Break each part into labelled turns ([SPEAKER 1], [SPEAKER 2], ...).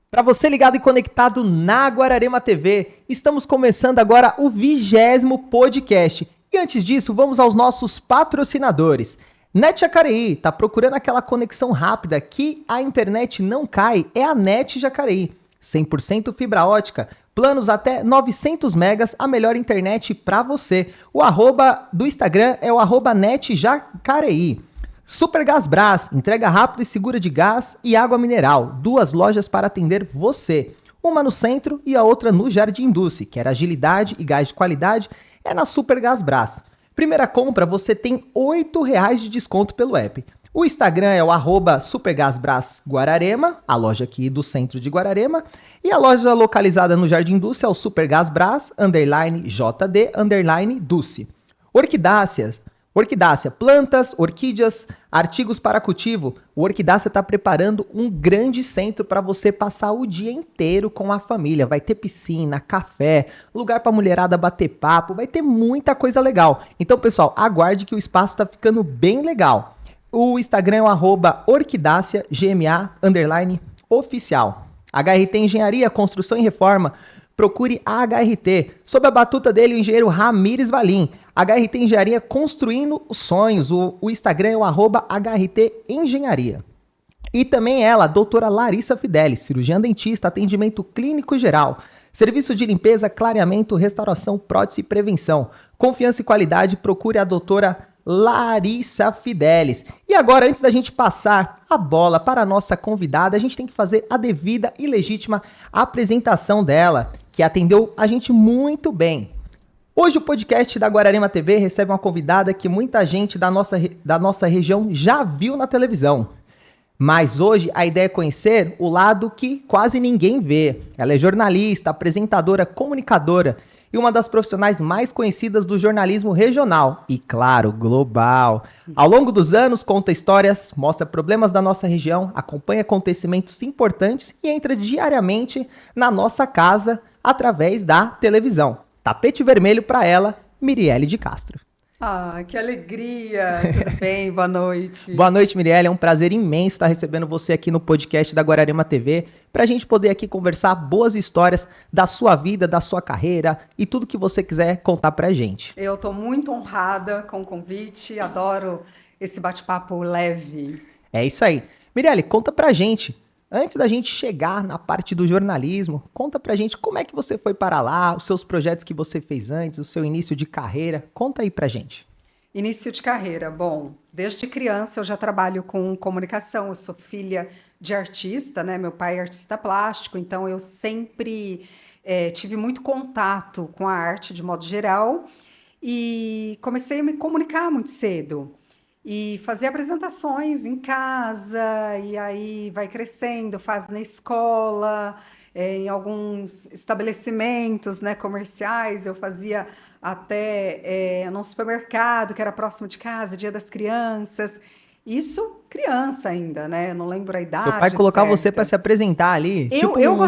[SPEAKER 1] Para você ligado e conectado na Guararema TV, estamos começando agora o 20º podcast. E antes disso, vamos aos nossos patrocinadores. NET Jacareí, tá procurando aquela conexão rápida que a internet não cai? É a NET Jacareí. 100% fibra ótica, planos até 900 megas, a melhor internet para você. O arroba do Instagram é o arroba NET Jacareí. Supergás Brás, entrega rápida e segura de gás e água mineral. 2 lojas para atender você. Uma no centro e a outra no Jardim Dulce. Quer agilidade e gás de qualidade? É na Supergás Brás. Primeira compra, você tem R$ 8,00 de desconto pelo app. O Instagram é o arroba Supergasbrás Guararema, a loja aqui do centro de Guararema. E a loja localizada no Jardim Dulce é o Supergasbrás, _JD, Dulce. Orquidácia, plantas, orquídeas, artigos para cultivo. O Orquidácia está preparando um grande centro para você passar o dia inteiro com a família. Vai ter piscina, café, lugar para a mulherada bater papo, vai ter muita coisa legal. Então, pessoal, aguarde que o espaço está ficando bem legal. O Instagram é o arroba orquidácia_GMA_oficial. HRT Engenharia, Construção e Reforma. Procure a HRT. Sob a batuta dele, o engenheiro Ramires Valim. HRT Engenharia construindo sonhos. O Instagram é o arroba HRT Engenharia. E também ela, a doutora Larissa Fidelis, cirurgiã dentista, atendimento clínico geral. Serviço de limpeza, clareamento, restauração, prótese e prevenção. Confiança e qualidade, procure a doutora Larissa Fidelis. E agora, antes da gente passar a bola para a nossa convidada, a gente tem que fazer a devida e legítima apresentação dela, que atendeu a gente muito bem. Hoje o podcast da Guararema TV recebe uma convidada que muita gente da nossa região já viu na televisão. Mas hoje a ideia é conhecer o lado que quase ninguém vê. Ela é jornalista, apresentadora, comunicadora e uma das profissionais mais conhecidas do jornalismo regional e, claro, global. Ao longo dos anos, conta histórias, mostra problemas da nossa região, acompanha acontecimentos importantes e entra diariamente na nossa casa através da televisão. Tapete vermelho para ela, Mirielle de Castro.
[SPEAKER 2] Ah, que alegria! Tudo bem? Boa noite.
[SPEAKER 1] Boa noite, Mirielle. É um prazer imenso estar recebendo você aqui no podcast da Guararema TV, para a gente poder aqui conversar boas histórias da sua vida, da sua carreira e tudo que você quiser contar pra gente.
[SPEAKER 2] Eu estou muito honrada com o convite, adoro esse bate-papo leve.
[SPEAKER 1] É isso aí. Mirielle, conta pra gente, antes da gente chegar na parte do jornalismo, conta pra gente como é que você foi para lá, os seus projetos que você fez antes, o seu início de carreira. Conta aí pra gente.
[SPEAKER 2] Início de carreira. Bom, desde criança eu já trabalho com comunicação, eu sou filha de artista, né? Meu pai é artista plástico, então eu sempre tive muito contato com a arte de modo geral e comecei a me comunicar muito cedo. E fazer apresentações em casa, e aí vai crescendo, faz na escola, em alguns estabelecimentos, né, comerciais, eu fazia até num supermercado que era próximo de casa, Dia das Crianças. Isso criança ainda, né? Eu não lembro a
[SPEAKER 1] Seu pai
[SPEAKER 2] idade
[SPEAKER 1] colocava você pra
[SPEAKER 2] certa.
[SPEAKER 1] se apresentar ali, tipo
[SPEAKER 2] Eu
[SPEAKER 1] no teatro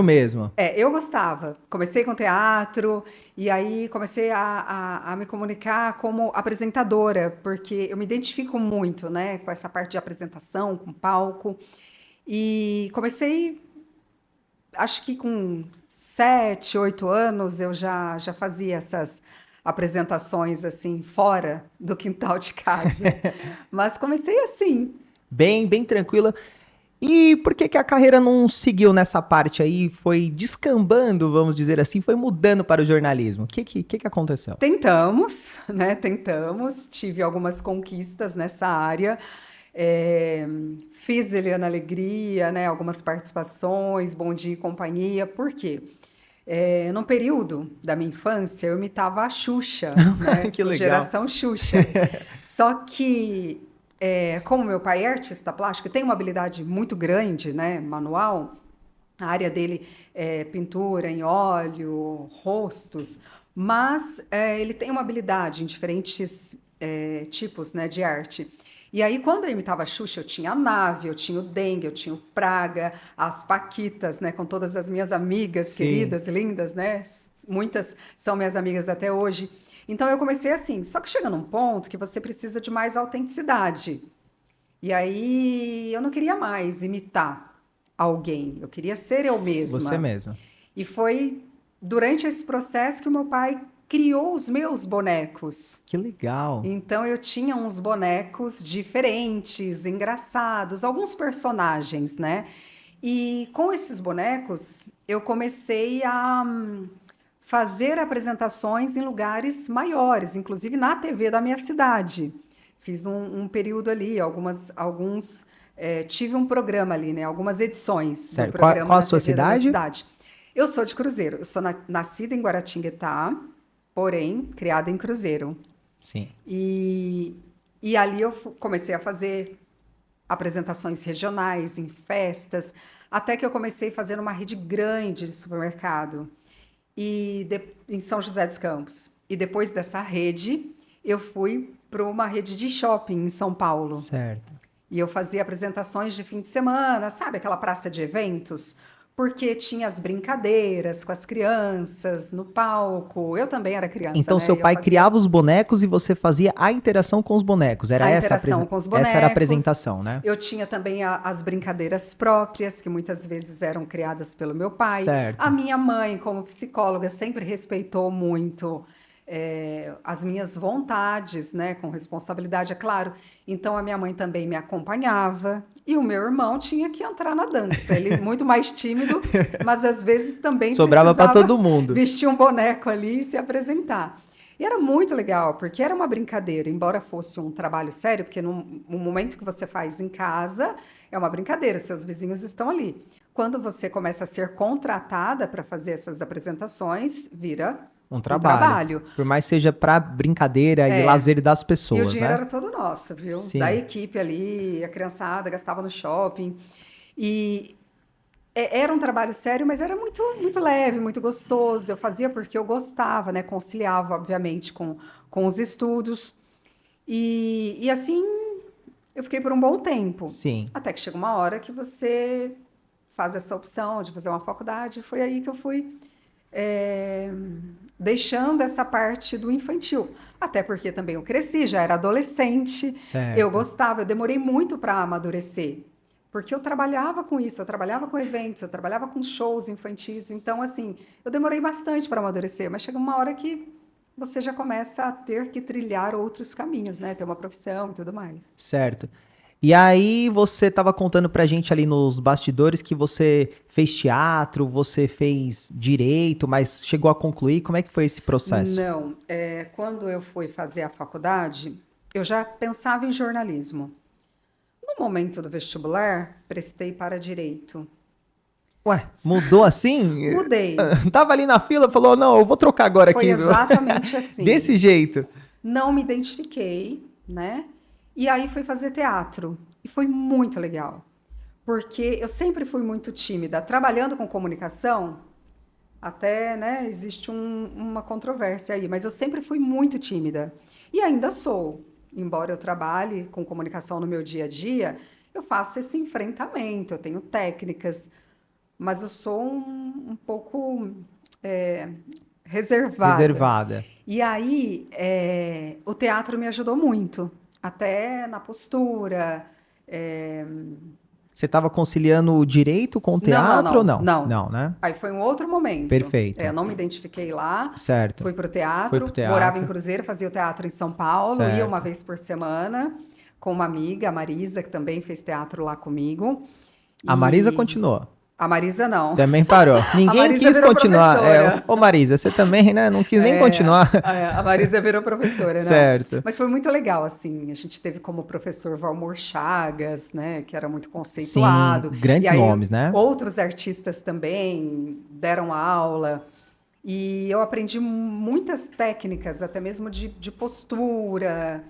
[SPEAKER 2] gostava.
[SPEAKER 1] mesmo.
[SPEAKER 2] Eu gostava. Comecei com teatro e aí comecei a me comunicar como apresentadora, porque eu me identifico muito, né, com essa parte de apresentação, com palco. E comecei, acho que com 7, 8 anos, eu já fazia essas apresentações assim, fora do quintal de casa. Mas comecei assim.
[SPEAKER 1] Bem tranquila. E por que que a carreira não seguiu nessa parte aí, foi descambando, vamos dizer assim, foi mudando para o jornalismo? O que aconteceu?
[SPEAKER 2] Tentamos, né? Tentamos. Tive algumas conquistas nessa área. É, Fiz Eliana Alegria, né? Algumas participações, Bom Dia e Companhia. Por quê? No período da minha infância, eu imitava a Xuxa, né?
[SPEAKER 1] Que
[SPEAKER 2] Sou
[SPEAKER 1] legal.
[SPEAKER 2] geração Xuxa. Só que, como meu pai é artista plástico, tem uma habilidade muito grande, né? Manual. A área dele é pintura em óleo, rostos, mas ele tem uma habilidade em diferentes tipos, né, de arte. E aí, quando eu imitava a Xuxa, eu tinha a Nave, eu tinha o Dengue, eu tinha o Praga, as Paquitas, né, com todas as minhas amigas
[SPEAKER 1] Sim.
[SPEAKER 2] queridas, lindas, né? Muitas são minhas amigas até hoje. Então eu comecei assim, só que chega num ponto que você precisa de mais autenticidade. E aí eu não queria mais imitar alguém, eu queria ser eu mesma.
[SPEAKER 1] Você mesma.
[SPEAKER 2] E foi durante esse processo que o meu pai criou os meus bonecos.
[SPEAKER 1] Que legal.
[SPEAKER 2] Então eu tinha uns bonecos diferentes, engraçados, alguns personagens, né? E com esses bonecos eu comecei a fazer apresentações em lugares maiores, inclusive na TV da minha cidade. Fiz um período ali, tive um programa ali, né? Algumas edições do
[SPEAKER 1] Certo.
[SPEAKER 2] programa
[SPEAKER 1] Qual a
[SPEAKER 2] na
[SPEAKER 1] sua
[SPEAKER 2] TV da minha
[SPEAKER 1] cidade?
[SPEAKER 2] cidade. Eu sou de Cruzeiro, eu sou nascida em Guaratinguetá, porém criada em Cruzeiro.
[SPEAKER 1] Sim.
[SPEAKER 2] E ali eu comecei a fazer apresentações regionais, em festas, até que eu comecei a fazer uma rede grande de supermercado em São José dos Campos. E depois dessa rede, eu fui para uma rede de shopping em São Paulo.
[SPEAKER 1] Certo.
[SPEAKER 2] E eu fazia apresentações de fim de semana, sabe aquela praça de eventos? Porque tinha as brincadeiras com as crianças no palco. Eu também era criança,
[SPEAKER 1] Então,
[SPEAKER 2] né?
[SPEAKER 1] seu
[SPEAKER 2] E eu
[SPEAKER 1] pai
[SPEAKER 2] fazia
[SPEAKER 1] criava os bonecos e você fazia a interação com os bonecos. Era
[SPEAKER 2] a
[SPEAKER 1] essa
[SPEAKER 2] interação com os
[SPEAKER 1] essa era a
[SPEAKER 2] bonecos.
[SPEAKER 1] apresentação, né?
[SPEAKER 2] Eu tinha também as brincadeiras próprias, que muitas vezes eram criadas pelo meu pai.
[SPEAKER 1] Certo.
[SPEAKER 2] A minha mãe, como psicóloga, sempre respeitou muito as minhas vontades, né? Com responsabilidade, é claro. Então, a minha mãe também me acompanhava. E o meu irmão tinha que entrar na dança. Ele muito mais tímido, mas às vezes também
[SPEAKER 1] Sobrava para
[SPEAKER 2] precisava
[SPEAKER 1] todo mundo.
[SPEAKER 2] vestir um boneco ali e se apresentar. E era muito legal, porque era uma brincadeira, embora fosse um trabalho sério, porque no momento que você faz em casa, é uma brincadeira, seus vizinhos estão ali. Quando você começa a ser contratada para fazer essas apresentações, vira
[SPEAKER 1] Um trabalho. Por mais seja para brincadeira e lazer das
[SPEAKER 2] E o
[SPEAKER 1] pessoas,
[SPEAKER 2] dinheiro
[SPEAKER 1] né?
[SPEAKER 2] era todo nosso, viu?
[SPEAKER 1] Sim.
[SPEAKER 2] Da equipe ali, a criançada gastava no shopping. E era um trabalho sério, mas era muito, muito leve, muito gostoso. Eu fazia porque eu gostava, né? Conciliava, obviamente, com os estudos. E assim, eu fiquei por um bom tempo.
[SPEAKER 1] Sim.
[SPEAKER 2] Até que chega uma hora que você faz essa opção de fazer uma faculdade. Foi aí que eu fui deixando essa parte do infantil. Até porque também eu cresci, já era adolescente.
[SPEAKER 1] Certo.
[SPEAKER 2] Eu gostava, eu demorei muito para amadurecer. Porque eu trabalhava com isso, eu trabalhava com eventos, eu trabalhava com shows infantis. Então, assim, eu demorei bastante para amadurecer, mas chega uma hora que você já começa a ter que trilhar outros caminhos, né? Ter uma profissão e tudo mais.
[SPEAKER 1] Certo. E aí você estava contando pra gente ali nos bastidores que você fez teatro, você fez direito, mas chegou a concluir. Como é que foi esse processo?
[SPEAKER 2] Não, quando eu fui fazer a faculdade, eu já pensava em jornalismo. No momento do vestibular, prestei para direito.
[SPEAKER 1] Ué, mudou assim?
[SPEAKER 2] Mudei.
[SPEAKER 1] Tava ali na fila, falou, não, eu vou trocar agora
[SPEAKER 2] Foi
[SPEAKER 1] aqui.
[SPEAKER 2] exatamente assim.
[SPEAKER 1] Desse jeito.
[SPEAKER 2] Não me identifiquei, né? E aí fui fazer teatro. E foi muito legal. Porque eu sempre fui muito tímida. Trabalhando com comunicação, até, né, existe uma controvérsia aí, mas eu sempre fui muito tímida. E ainda sou. Embora eu trabalhe com comunicação no meu dia a dia, eu faço esse enfrentamento, eu tenho técnicas, mas eu sou um pouco reservada.
[SPEAKER 1] Reservada.
[SPEAKER 2] E aí, o teatro me ajudou muito, até na postura.
[SPEAKER 1] Você estava conciliando o direito com o teatro ou não?
[SPEAKER 2] Não.
[SPEAKER 1] Não, né?
[SPEAKER 2] Aí foi um outro momento.
[SPEAKER 1] Perfeito.
[SPEAKER 2] Eu não me identifiquei lá.
[SPEAKER 1] Certo.
[SPEAKER 2] Fui pro teatro,
[SPEAKER 1] Foi pro teatro.
[SPEAKER 2] morava em Cruzeiro, fazia o teatro em São Paulo,
[SPEAKER 1] Certo.
[SPEAKER 2] ia uma vez por semana com uma amiga, a Marisa, que também fez teatro lá comigo.
[SPEAKER 1] A Marisa continuou.
[SPEAKER 2] A Marisa não.
[SPEAKER 1] Também parou. Ninguém
[SPEAKER 2] Marisa
[SPEAKER 1] quis
[SPEAKER 2] virou
[SPEAKER 1] continuar.
[SPEAKER 2] professora.
[SPEAKER 1] Ô Marisa, você também, né? Não quis nem continuar.
[SPEAKER 2] A Marisa virou professora, né?
[SPEAKER 1] Certo.
[SPEAKER 2] Mas foi muito legal, assim. A gente teve como professor Valmor Chagas, né? Que era muito conceituado.
[SPEAKER 1] Sim, grandes
[SPEAKER 2] E aí,
[SPEAKER 1] nomes, né?
[SPEAKER 2] Outros artistas também deram aula. E eu aprendi muitas técnicas, até mesmo de postura,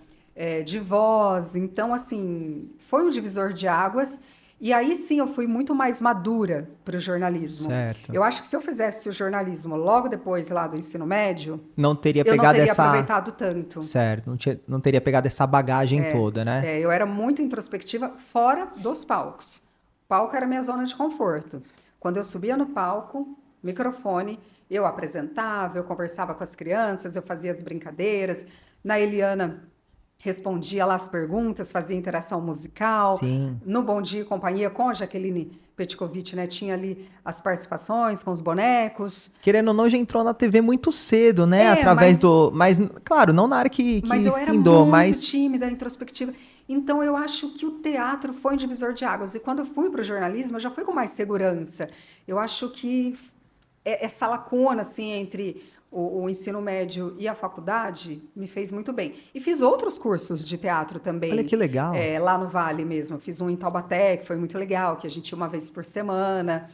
[SPEAKER 2] de voz. Então, assim, foi um divisor de águas. E aí sim eu fui muito mais madura para o jornalismo.
[SPEAKER 1] Certo.
[SPEAKER 2] Eu acho que se eu fizesse o jornalismo logo depois lá do ensino médio,
[SPEAKER 1] Não teria
[SPEAKER 2] eu
[SPEAKER 1] pegado
[SPEAKER 2] não teria
[SPEAKER 1] essa...
[SPEAKER 2] aproveitado tanto.
[SPEAKER 1] Certo, não teria pegado essa bagagem toda, né?
[SPEAKER 2] Eu era muito introspectiva fora dos palcos. O palco era a minha zona de conforto. Quando eu subia no palco, microfone, eu apresentava, eu conversava com as crianças, eu fazia as brincadeiras. Na Eliana, respondia lá as perguntas, fazia interação musical.
[SPEAKER 1] Sim.
[SPEAKER 2] No Bom Dia e Companhia, com a Jaqueline Petkovic, né? Tinha ali as participações com os bonecos.
[SPEAKER 1] Querendo ou não, já entrou na TV muito cedo, né?
[SPEAKER 2] É,
[SPEAKER 1] Através do... Mas, claro, não na área
[SPEAKER 2] mas
[SPEAKER 1] que
[SPEAKER 2] eu era
[SPEAKER 1] findou,
[SPEAKER 2] muito
[SPEAKER 1] mas...
[SPEAKER 2] tímida, introspectiva. Então, eu acho que o teatro foi um divisor de águas. E quando eu fui para o jornalismo, eu já fui com mais segurança. Eu acho que essa lacuna, assim, entre o ensino médio e a faculdade me fez muito bem. E fiz outros cursos de teatro
[SPEAKER 1] Olha
[SPEAKER 2] também,
[SPEAKER 1] que legal.
[SPEAKER 2] lá no Vale mesmo. Eu fiz um em Taubaté, que foi muito legal, que a gente ia uma vez por semana.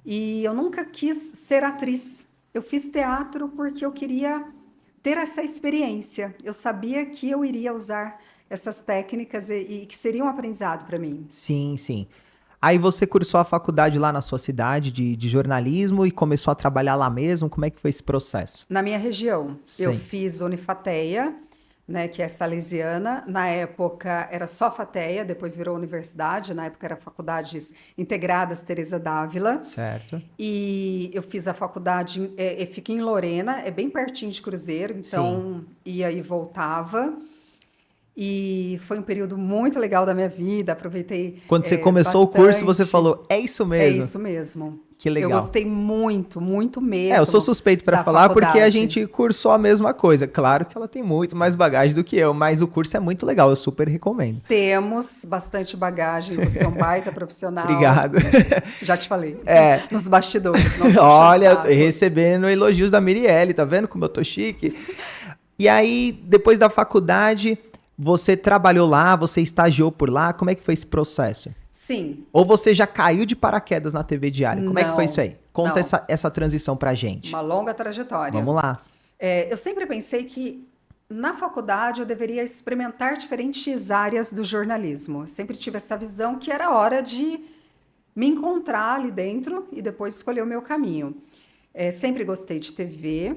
[SPEAKER 2] E eu nunca quis ser atriz. Eu fiz teatro porque eu queria ter essa experiência. Eu sabia que eu iria usar essas técnicas e que seria um aprendizado para mim.
[SPEAKER 1] Sim, sim. Aí você cursou a faculdade lá na sua cidade de jornalismo e começou a trabalhar lá mesmo? Como é que foi esse processo?
[SPEAKER 2] Na minha região, eu
[SPEAKER 1] Sim.
[SPEAKER 2] fiz Unifateia, né, que é salesiana. Na época era só Fateia, depois virou universidade. Na época era Faculdades Integradas Teresa d'Ávila.
[SPEAKER 1] Certo.
[SPEAKER 2] E eu fiz a faculdade, fiquei em Lorena, é bem pertinho de Cruzeiro,
[SPEAKER 1] Sim.
[SPEAKER 2] então ia e voltava. E foi um período muito legal da minha vida, aproveitei
[SPEAKER 1] Quando você começou o curso, você
[SPEAKER 2] bastante.
[SPEAKER 1] falou, é isso
[SPEAKER 2] É
[SPEAKER 1] mesmo?
[SPEAKER 2] isso mesmo.
[SPEAKER 1] Que
[SPEAKER 2] Eu
[SPEAKER 1] legal.
[SPEAKER 2] gostei muito, muito
[SPEAKER 1] É, eu sou
[SPEAKER 2] mesmo
[SPEAKER 1] suspeito pra
[SPEAKER 2] da
[SPEAKER 1] falar porque a
[SPEAKER 2] faculdade.
[SPEAKER 1] gente cursou a mesma coisa. Claro que ela tem muito mais bagagem do que eu, mas o curso é muito legal, eu super recomendo.
[SPEAKER 2] Temos bastante bagagem, você é um baita profissional,
[SPEAKER 1] Obrigado.
[SPEAKER 2] já te falei,
[SPEAKER 1] É,
[SPEAKER 2] nos bastidores, não tô puxando
[SPEAKER 1] olha,
[SPEAKER 2] saco.
[SPEAKER 1] recebendo elogios da Mirielle, tá vendo como eu tô chique? E aí, depois da faculdade, você trabalhou lá, você estagiou por lá, como é que foi esse processo?
[SPEAKER 2] Sim,
[SPEAKER 1] Ou você já caiu de paraquedas na TV diária? Como é que foi isso
[SPEAKER 2] não,
[SPEAKER 1] aí? Conta
[SPEAKER 2] não,
[SPEAKER 1] essa transição pra gente.
[SPEAKER 2] uma longa trajetória.
[SPEAKER 1] Vamos lá.
[SPEAKER 2] Eu sempre pensei que na faculdade eu deveria experimentar diferentes áreas do jornalismo. Eu sempre tive essa visão que era hora de me encontrar ali dentro e depois escolher o meu caminho. Sempre gostei de TV,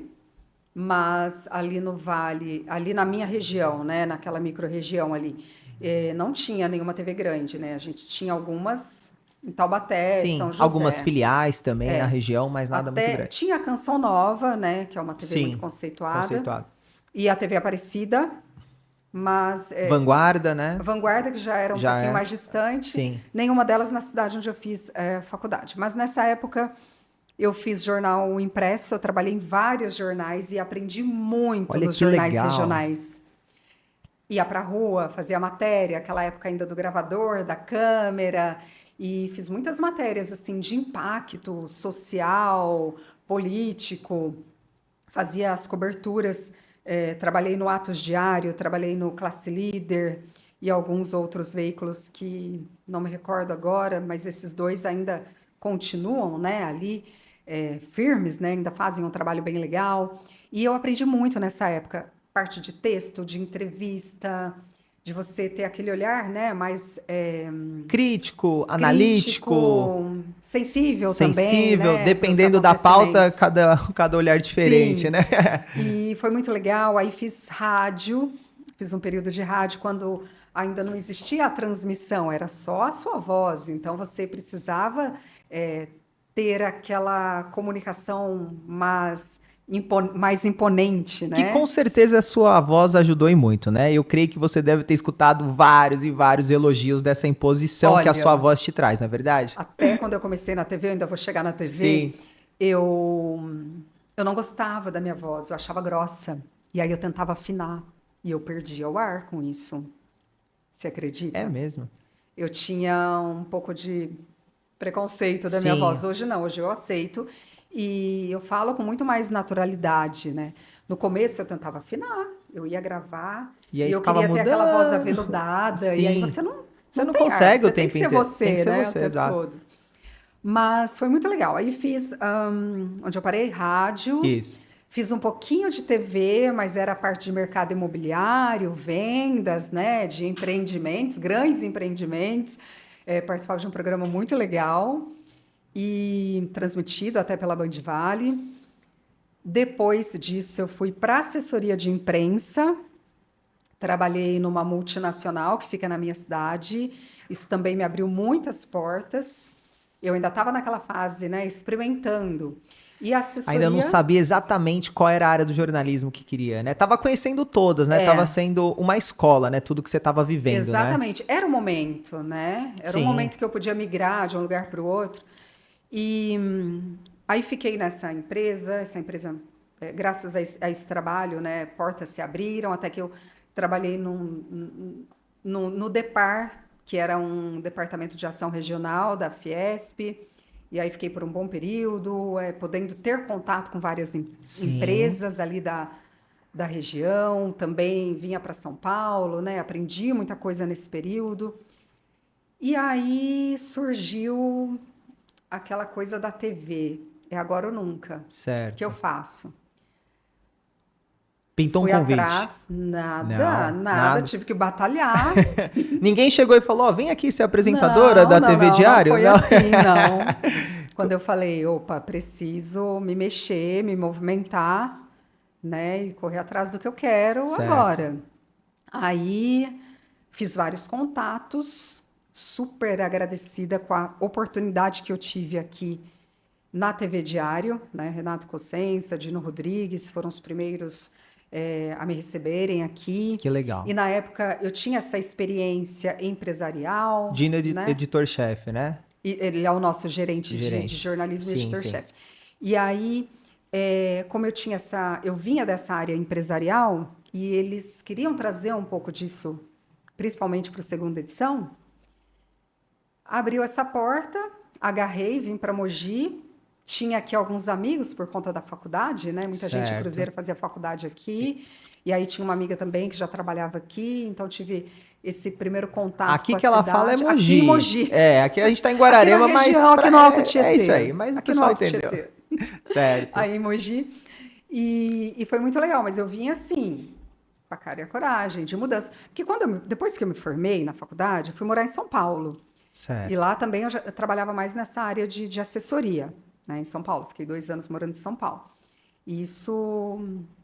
[SPEAKER 2] mas ali no Vale, ali na minha região, né, naquela micro-região ali, não tinha nenhuma TV grande, né? A gente tinha algumas em Taubaté,
[SPEAKER 1] Sim,
[SPEAKER 2] São
[SPEAKER 1] algumas
[SPEAKER 2] José.
[SPEAKER 1] filiais também na
[SPEAKER 2] É,
[SPEAKER 1] região, mas nada muito
[SPEAKER 2] até
[SPEAKER 1] grande.
[SPEAKER 2] tinha a Canção Nova, né, que é uma TV muito
[SPEAKER 1] Sim,
[SPEAKER 2] conceituada,
[SPEAKER 1] conceituado.
[SPEAKER 2] e a TV Aparecida, mas
[SPEAKER 1] Vanguarda, né?
[SPEAKER 2] Vanguarda, que já era um
[SPEAKER 1] Já
[SPEAKER 2] pouquinho
[SPEAKER 1] é.
[SPEAKER 2] mais distante,
[SPEAKER 1] Sim.
[SPEAKER 2] nenhuma delas na cidade onde eu fiz faculdade. Mas nessa época eu fiz jornal impresso, eu trabalhei em vários jornais e aprendi muito
[SPEAKER 1] Olha
[SPEAKER 2] nos
[SPEAKER 1] que
[SPEAKER 2] jornais
[SPEAKER 1] legal.
[SPEAKER 2] regionais. Ia pra rua, fazia matéria, aquela época ainda do gravador, da câmera, e fiz muitas matérias assim de impacto social, político, fazia as coberturas, trabalhei no Atos Diário, trabalhei no Classe Líder e alguns outros veículos que não me recordo agora, mas esses dois ainda continuam, né, ali, firmes, né, ainda fazem um trabalho bem legal. E eu aprendi muito nessa época, parte de texto, de entrevista, de você ter aquele olhar, né, mais
[SPEAKER 1] Crítico, analítico,
[SPEAKER 2] crítico, sensível também,
[SPEAKER 1] sensível,
[SPEAKER 2] né, para os
[SPEAKER 1] dependendo da pauta,
[SPEAKER 2] acontecimentos.
[SPEAKER 1] cada olhar diferente,
[SPEAKER 2] Sim,
[SPEAKER 1] né?
[SPEAKER 2] e foi muito legal. Aí fiz rádio, fiz um período de rádio quando ainda não existia a transmissão, era só a sua voz. Então você precisava eh, ter aquela comunicação mais imponente,
[SPEAKER 1] Que com
[SPEAKER 2] né?
[SPEAKER 1] certeza a sua voz ajudou e muito, né? Eu creio que você deve ter escutado vários e vários elogios dessa imposição que a sua
[SPEAKER 2] Olha,
[SPEAKER 1] voz te traz, não é verdade?
[SPEAKER 2] até quando eu comecei na TV, eu ainda vou chegar na TV,
[SPEAKER 1] Sim,
[SPEAKER 2] eu, eu não gostava da minha voz, eu achava grossa. E aí eu tentava afinar e eu perdia o ar com isso. Você
[SPEAKER 1] é
[SPEAKER 2] acredita?
[SPEAKER 1] mesmo.
[SPEAKER 2] Eu tinha um pouco de preconceito da minha
[SPEAKER 1] Sim.
[SPEAKER 2] voz. Hoje não, hoje eu aceito e eu falo com muito mais naturalidade, né? No começo eu tentava afinar, eu ia gravar
[SPEAKER 1] E
[SPEAKER 2] e
[SPEAKER 1] aí
[SPEAKER 2] eu
[SPEAKER 1] ficava
[SPEAKER 2] queria ter aquela voz
[SPEAKER 1] mudando.
[SPEAKER 2] aveludada e aí
[SPEAKER 1] Sim.
[SPEAKER 2] você não,
[SPEAKER 1] Você
[SPEAKER 2] não
[SPEAKER 1] não
[SPEAKER 2] tem ar,
[SPEAKER 1] consegue o
[SPEAKER 2] você tem que
[SPEAKER 1] tempo
[SPEAKER 2] ser
[SPEAKER 1] inteiro. Tem que
[SPEAKER 2] você,
[SPEAKER 1] ser
[SPEAKER 2] né? O
[SPEAKER 1] você,
[SPEAKER 2] tempo
[SPEAKER 1] exato.
[SPEAKER 2] todo. Mas foi muito legal. Aí fiz, onde eu parei, rádio.
[SPEAKER 1] Isso.
[SPEAKER 2] Fiz um pouquinho de TV, mas era a parte de mercado imobiliário, vendas, né, de empreendimentos, grandes empreendimentos. Participava de um programa muito legal e transmitido até pela Band Vale. Depois disso, eu fui para assessoria de imprensa. Trabalhei numa multinacional que fica na minha cidade. Isso também me abriu muitas portas. Eu ainda estava naquela fase, né, experimentando. E a assessoria...
[SPEAKER 1] Ainda não sabia exatamente qual era a área do jornalismo que queria, né? Tava conhecendo todas, né?
[SPEAKER 2] É.
[SPEAKER 1] Tava sendo uma escola, né? Tudo que você tava vivendo,
[SPEAKER 2] Exatamente. Era o momento, né? Era o
[SPEAKER 1] Sim.
[SPEAKER 2] momento que eu podia migrar de um lugar para o outro. E aí fiquei nessa empresa, graças a esse trabalho, né? Portas se abriram, até que eu trabalhei no DEPAR, que era um departamento de ação regional da Fiesp. E aí fiquei por um bom período, podendo ter contato com várias
[SPEAKER 1] Sim.
[SPEAKER 2] empresas ali da região, também vinha para São Paulo, né? Aprendi muita coisa nesse período. E aí surgiu aquela coisa da TV. É agora ou nunca. O
[SPEAKER 1] Certo.
[SPEAKER 2] que eu faço?
[SPEAKER 1] Pintou
[SPEAKER 2] Fui
[SPEAKER 1] um convite.
[SPEAKER 2] atrás,
[SPEAKER 1] Não,
[SPEAKER 2] nada, tive que batalhar.
[SPEAKER 1] Ninguém chegou e falou, ó, vem aqui ser apresentadora da TV Diário?
[SPEAKER 2] Não foi assim, não. Quando eu falei, opa, preciso me mexer, me movimentar, né, e correr atrás do que eu quero
[SPEAKER 1] Certo.
[SPEAKER 2] agora. Aí fiz vários contatos, super agradecida com a oportunidade que eu tive aqui na TV Diário, né? Renato Cossenza, Dino Rodrigues foram os primeiros a me receberem aqui.
[SPEAKER 1] Que legal.
[SPEAKER 2] E na época eu tinha essa experiência empresarial.
[SPEAKER 1] Dino,
[SPEAKER 2] né?
[SPEAKER 1] editor-chefe, né?
[SPEAKER 2] E ele é o nosso gerente. De jornalismo e editor-chefe. E aí, como eu tinha eu vinha dessa área empresarial e eles queriam trazer um pouco disso, principalmente para a segunda edição, abriu essa porta, agarrei, vim para Mogi. Tinha aqui alguns amigos por conta da faculdade, né? Muita gente em Cruzeiro fazia faculdade aqui. E aí tinha uma amiga também que já trabalhava aqui, então tive esse primeiro contato
[SPEAKER 1] aqui
[SPEAKER 2] com a
[SPEAKER 1] que ela
[SPEAKER 2] cidade.
[SPEAKER 1] fala é Mogi.
[SPEAKER 2] Aqui em Mogi.
[SPEAKER 1] Aqui a gente tá em Guararema,
[SPEAKER 2] aqui na região,
[SPEAKER 1] mas...
[SPEAKER 2] aqui no Alto Tietê.
[SPEAKER 1] É isso aí, mas
[SPEAKER 2] aqui
[SPEAKER 1] o pessoal
[SPEAKER 2] no Alto
[SPEAKER 1] entendeu.
[SPEAKER 2] Tietê.
[SPEAKER 1] Certo.
[SPEAKER 2] Aí em Mogi. E foi muito legal, mas eu vim assim, com a cara e a coragem, de mudança. Porque depois que eu me formei na faculdade, eu fui morar em São Paulo.
[SPEAKER 1] Certo.
[SPEAKER 2] E lá também eu trabalhava mais nessa área de assessoria, né, em São Paulo. Fiquei 2 anos morando em São Paulo. E isso...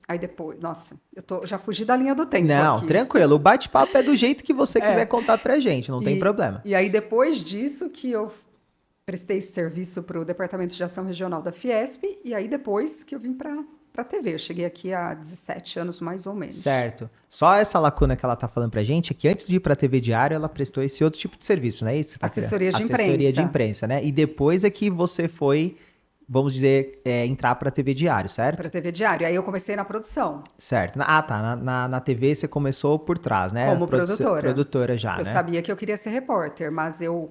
[SPEAKER 2] Aí depois... Nossa, já fugi da linha do tempo.
[SPEAKER 1] Não,
[SPEAKER 2] aqui.
[SPEAKER 1] Tranquilo. O bate-papo é do jeito que você quiser contar pra gente, não tem problema.
[SPEAKER 2] E aí depois disso que eu prestei esse serviço para o Departamento de Ação Regional da Fiesp, e aí depois que eu vim para a TV. Eu cheguei aqui há 17 anos, mais ou menos.
[SPEAKER 1] Certo. Só essa lacuna que ela tá falando pra gente é que antes de ir pra TV Diário, ela prestou esse outro tipo de serviço, não é isso?
[SPEAKER 2] Assessoria de imprensa.
[SPEAKER 1] Assessoria de imprensa, né? E depois é que você foi, vamos dizer, entrar pra TV Diário, certo?
[SPEAKER 2] Pra TV Diário. Aí eu comecei na produção.
[SPEAKER 1] Certo. Tá. Na TV você começou por trás, né?
[SPEAKER 2] Como produtora.
[SPEAKER 1] Produtora já,
[SPEAKER 2] Eu
[SPEAKER 1] né?
[SPEAKER 2] sabia que eu queria ser repórter, mas eu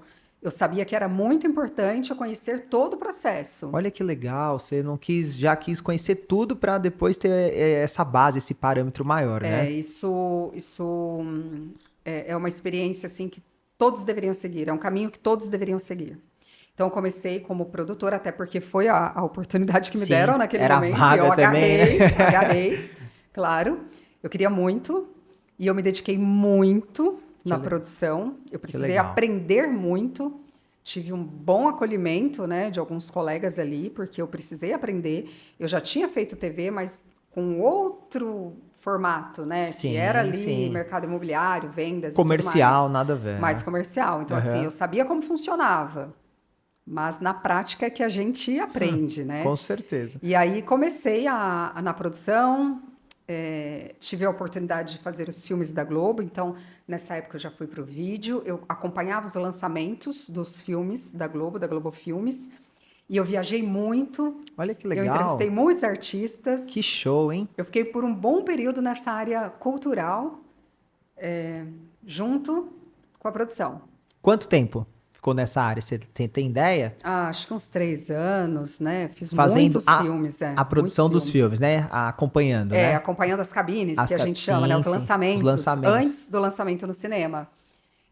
[SPEAKER 2] sabia que era muito importante eu conhecer todo o processo.
[SPEAKER 1] Olha que legal, você já quis conhecer tudo para depois ter essa base, esse parâmetro maior, né?
[SPEAKER 2] Isso é uma experiência assim que todos deveriam seguir, é um caminho que todos deveriam seguir. Então eu comecei como produtora, até porque foi a oportunidade que me deram naquele momento.
[SPEAKER 1] Vaga
[SPEAKER 2] eu
[SPEAKER 1] também,
[SPEAKER 2] agarrei, claro. Eu queria muito e eu me dediquei muito na produção. Eu precisei aprender muito. Tive um bom acolhimento, né, de alguns colegas ali, porque eu precisei aprender. Eu já tinha feito TV, mas com outro formato, né?
[SPEAKER 1] Sim,
[SPEAKER 2] que era ali mercado imobiliário, vendas,
[SPEAKER 1] comercial,
[SPEAKER 2] e tudo
[SPEAKER 1] nada a ver.
[SPEAKER 2] mais comercial. Então, assim, eu sabia como funcionava. Mas na prática é que a gente aprende, né?
[SPEAKER 1] Com certeza.
[SPEAKER 2] E aí comecei na produção. Tive a oportunidade de fazer os filmes da Globo, então nessa época eu já fui para o vídeo, eu acompanhava os lançamentos dos filmes da Globo Filmes, e eu viajei muito.
[SPEAKER 1] Olha que legal.
[SPEAKER 2] Eu entrevistei muitos artistas.
[SPEAKER 1] Que show, hein?
[SPEAKER 2] Eu fiquei por um bom período nessa área cultural, junto com a produção.
[SPEAKER 1] Quanto tempo ficou nessa área? Você tem ideia?
[SPEAKER 2] Acho que uns 3 anos, né? Fiz muitos filmes.
[SPEAKER 1] A produção dos filmes, né? Acompanhando, né?
[SPEAKER 2] Acompanhando as cabines, que a gente chama, né? Os lançamentos, antes do lançamento no cinema.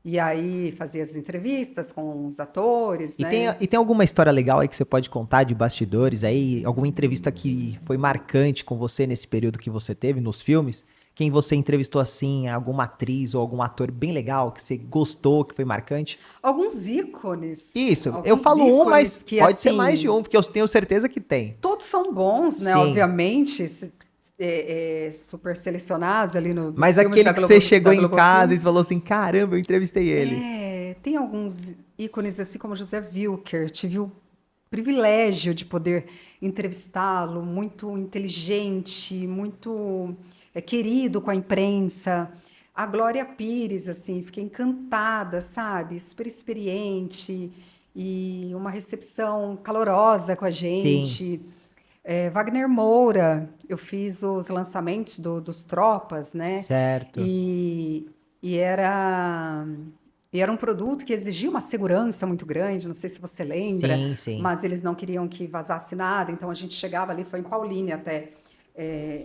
[SPEAKER 2] E aí fazia as entrevistas com os atores, né?
[SPEAKER 1] E tem alguma história legal aí que você pode contar de bastidores aí? Alguma entrevista que foi marcante com você nesse período que você teve nos filmes? Quem você entrevistou assim, alguma atriz ou algum ator bem legal que você gostou, que foi marcante?
[SPEAKER 2] Alguns ícones.
[SPEAKER 1] Isso, eu falo mas que, pode ser mais de um, porque eu tenho certeza que tem.
[SPEAKER 2] Todos são bons, né? Sim. Obviamente, super selecionados ali no
[SPEAKER 1] Mas aquele que você chegou em casa e falou assim, caramba, eu entrevistei ele.
[SPEAKER 2] Tem alguns ícones, assim como José Wilker. Tive o privilégio de poder entrevistá-lo, muito inteligente, muito querido com a imprensa. A Glória Pires, assim, fiquei encantada, sabe? Super experiente e uma recepção calorosa com a
[SPEAKER 1] Sim,
[SPEAKER 2] gente. Wagner Moura, eu fiz os lançamentos dos Tropas, né?
[SPEAKER 1] certo.
[SPEAKER 2] E, e era, e era um produto que exigia uma segurança muito grande, não sei se você lembra,
[SPEAKER 1] Sim, sim.
[SPEAKER 2] mas eles não queriam que vazasse nada, então a gente chegava ali, foi em Paulínia até,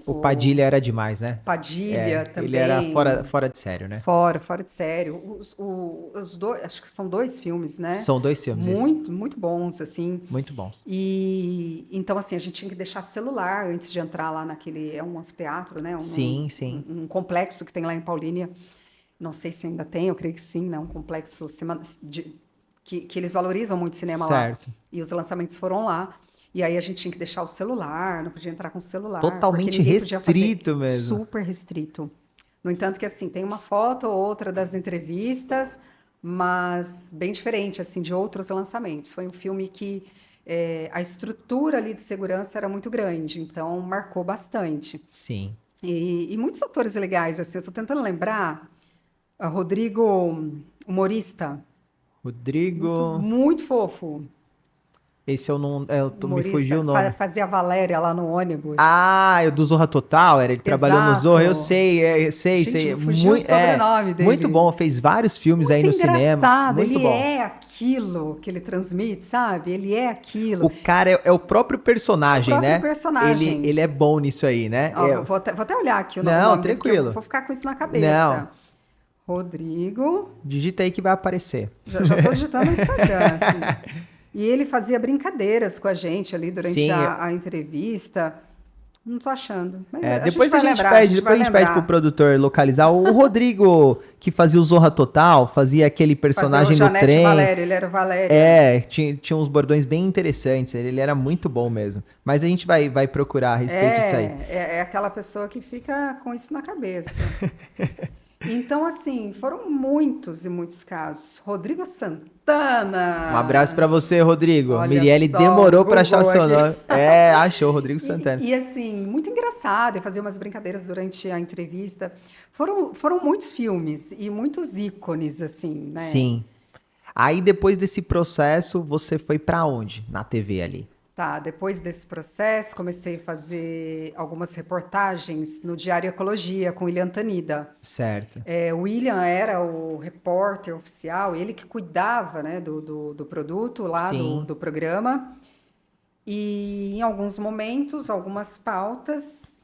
[SPEAKER 1] O
[SPEAKER 2] o
[SPEAKER 1] Padilha era demais, né?
[SPEAKER 2] Padilha
[SPEAKER 1] É, ele era
[SPEAKER 2] também,
[SPEAKER 1] fora de sério, né?
[SPEAKER 2] fora de sério. Os dois, acho que são dois filmes, né?
[SPEAKER 1] São dois filmes, isso.
[SPEAKER 2] Muito, muito bons, assim.
[SPEAKER 1] Muito bons.
[SPEAKER 2] E então, assim, a gente tinha que deixar celular antes de entrar lá naquele. É um anfiteatro, né?
[SPEAKER 1] Sim, sim.
[SPEAKER 2] Um complexo que tem lá em Paulínia. Não sei se ainda tem, eu creio que sim, né? Um complexo que eles valorizam muito cinema lá.
[SPEAKER 1] Certo.
[SPEAKER 2] E os lançamentos foram lá. E aí a gente tinha que deixar o celular, não podia entrar com o celular, porque
[SPEAKER 1] Totalmente
[SPEAKER 2] ninguém podia fazer
[SPEAKER 1] restrito mesmo.
[SPEAKER 2] super restrito. No entanto, que assim, tem uma foto ou outra das entrevistas, mas bem diferente, assim, de outros lançamentos. Foi um filme que a estrutura ali de segurança era muito grande, então marcou bastante.
[SPEAKER 1] Sim.
[SPEAKER 2] E muitos atores legais, assim, eu estou tentando lembrar, a Rodrigo, humorista,
[SPEAKER 1] Rodrigo.
[SPEAKER 2] muito fofo,
[SPEAKER 1] Esse eu não. Me fugiu
[SPEAKER 2] humorista,
[SPEAKER 1] o nome.
[SPEAKER 2] fazia a Valéria lá no ônibus.
[SPEAKER 1] Ah, é o do Zorra Total, ele trabalhou no Zorra, eu
[SPEAKER 2] Exato.
[SPEAKER 1] sei,
[SPEAKER 2] Gente,
[SPEAKER 1] sei.
[SPEAKER 2] me fugiu o sobrenome
[SPEAKER 1] Muito
[SPEAKER 2] dele.
[SPEAKER 1] bom, fez vários filmes aí
[SPEAKER 2] Muito
[SPEAKER 1] no cinema.
[SPEAKER 2] engraçado,
[SPEAKER 1] Muito
[SPEAKER 2] ele
[SPEAKER 1] bom.
[SPEAKER 2] é aquilo que ele transmite, sabe? Ele é aquilo.
[SPEAKER 1] O cara é o próprio
[SPEAKER 2] É o
[SPEAKER 1] personagem,
[SPEAKER 2] próprio
[SPEAKER 1] né?
[SPEAKER 2] personagem.
[SPEAKER 1] Ele é bom nisso aí, né?
[SPEAKER 2] Ó, vou até olhar aqui o
[SPEAKER 1] Não,
[SPEAKER 2] nome dele, porque eu
[SPEAKER 1] tranquilo.
[SPEAKER 2] vou ficar com isso na
[SPEAKER 1] Não,
[SPEAKER 2] cabeça. Rodrigo.
[SPEAKER 1] digita aí que vai aparecer.
[SPEAKER 2] Já tô digitando no Instagram, assim. E ele fazia brincadeiras com a gente ali durante
[SPEAKER 1] Sim,
[SPEAKER 2] a entrevista. Não tô achando. Mas a gente
[SPEAKER 1] depois a
[SPEAKER 2] vai
[SPEAKER 1] gente
[SPEAKER 2] lembrar, a
[SPEAKER 1] pede,
[SPEAKER 2] gente vai
[SPEAKER 1] depois a gente pede pro
[SPEAKER 2] lembrar.
[SPEAKER 1] produtor localizar. O Rodrigo, que fazia o Zorra Total, fazia aquele
[SPEAKER 2] Fazer o
[SPEAKER 1] personagem no
[SPEAKER 2] Janete
[SPEAKER 1] trem.
[SPEAKER 2] Valéria, ele era o Valéria.
[SPEAKER 1] Tinha uns bordões bem interessantes. Ele era muito bom mesmo. Mas a gente vai procurar a respeito disso aí.
[SPEAKER 2] É aquela pessoa que fica com isso na cabeça. Então, assim, foram muitos e muitos casos. Rodrigo
[SPEAKER 1] Um abraço pra
[SPEAKER 2] Santana,
[SPEAKER 1] você, Rodrigo.
[SPEAKER 2] olha
[SPEAKER 1] Mirielle
[SPEAKER 2] só, o
[SPEAKER 1] demorou pra achar
[SPEAKER 2] Google
[SPEAKER 1] seu
[SPEAKER 2] aqui.
[SPEAKER 1] nome. É, achou, Rodrigo Santana.
[SPEAKER 2] Assim, muito engraçado. Eu fazia umas brincadeiras durante a entrevista. Foram muitos filmes e muitos ícones, assim, né?
[SPEAKER 1] Sim. Aí depois desse processo, você foi pra onde? Na TV ali.
[SPEAKER 2] Tá, depois desse processo, comecei a fazer algumas reportagens no Diário Ecologia com William Tanida.
[SPEAKER 1] Certo.
[SPEAKER 2] O William era o repórter oficial, ele que cuidava, né, do produto lá
[SPEAKER 1] Sim,
[SPEAKER 2] do programa. E em alguns momentos, algumas pautas,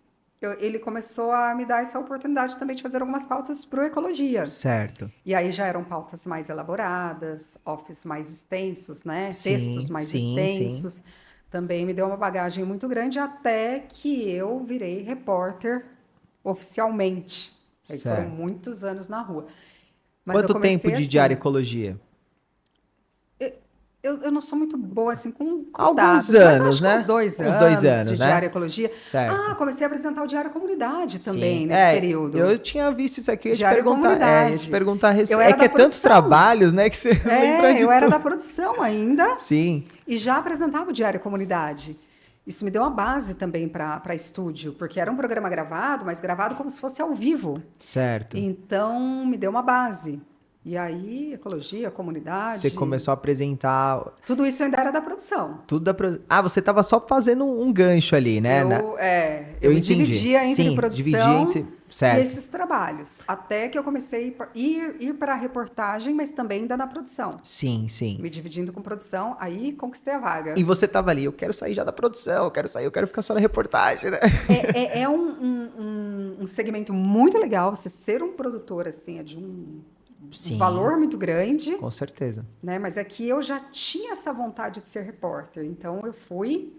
[SPEAKER 2] ele começou a me dar essa oportunidade também de fazer algumas pautas para o Ecologia.
[SPEAKER 1] certo.
[SPEAKER 2] E aí já eram pautas mais elaboradas, offs mais extensos, né? Textos
[SPEAKER 1] Sim,
[SPEAKER 2] mais
[SPEAKER 1] sim, sim.
[SPEAKER 2] extensos. Também me deu uma bagagem muito grande até que eu virei repórter oficialmente. Aí foram
[SPEAKER 1] Certo.
[SPEAKER 2] muitos anos na rua. Mas eu
[SPEAKER 1] Quanto tempo
[SPEAKER 2] comecei
[SPEAKER 1] de Diário
[SPEAKER 2] assim.
[SPEAKER 1] Ecologia?
[SPEAKER 2] Eu não sou muito boa assim com
[SPEAKER 1] Alguns
[SPEAKER 2] dados, mas eu
[SPEAKER 1] anos,
[SPEAKER 2] acho que uns
[SPEAKER 1] né?
[SPEAKER 2] dois
[SPEAKER 1] Uns 2
[SPEAKER 2] anos de
[SPEAKER 1] anos, né?
[SPEAKER 2] Diário Ecologia. Ah,
[SPEAKER 1] Certo.
[SPEAKER 2] comecei a apresentar o Diário Comunidade
[SPEAKER 1] Sim.
[SPEAKER 2] também nesse período.
[SPEAKER 1] Eu tinha visto isso aqui, eu ia te
[SPEAKER 2] Diário
[SPEAKER 1] perguntar. Eu ia te
[SPEAKER 2] Comunidade.
[SPEAKER 1] perguntar a
[SPEAKER 2] Eu
[SPEAKER 1] respeito. É
[SPEAKER 2] era
[SPEAKER 1] que
[SPEAKER 2] da
[SPEAKER 1] é tantos
[SPEAKER 2] produção.
[SPEAKER 1] trabalhos, né, que você lembra de
[SPEAKER 2] Eu era
[SPEAKER 1] tudo.
[SPEAKER 2] da produção ainda
[SPEAKER 1] Sim,
[SPEAKER 2] e já apresentava o Diário Comunidade. Isso me deu uma base também para estúdio, porque era um programa gravado, mas gravado como se fosse ao vivo.
[SPEAKER 1] certo.
[SPEAKER 2] Então, me deu uma base. E aí, ecologia,
[SPEAKER 1] Você
[SPEAKER 2] comunidade,
[SPEAKER 1] começou a apresentar
[SPEAKER 2] tudo isso ainda era da produção.
[SPEAKER 1] tudo Ah, você tava só fazendo um gancho ali, né?
[SPEAKER 2] Eu
[SPEAKER 1] Eu
[SPEAKER 2] me
[SPEAKER 1] entendi.
[SPEAKER 2] dividia entre
[SPEAKER 1] Sim, dividir
[SPEAKER 2] produção
[SPEAKER 1] entre.
[SPEAKER 2] e
[SPEAKER 1] Certo.
[SPEAKER 2] esses trabalhos, até que eu comecei a ir para a reportagem, mas também ainda na produção.
[SPEAKER 1] Sim, sim.
[SPEAKER 2] Me dividindo com produção, aí conquistei a vaga.
[SPEAKER 1] E você tava ali, eu quero sair já da produção, eu quero sair, eu quero ficar só na reportagem, né?
[SPEAKER 2] É um segmento muito legal, você ser um produtor, assim, é de um
[SPEAKER 1] Sim,
[SPEAKER 2] valor muito grande,
[SPEAKER 1] com certeza.
[SPEAKER 2] né? Mas é que eu já tinha essa vontade de ser repórter, então eu fui,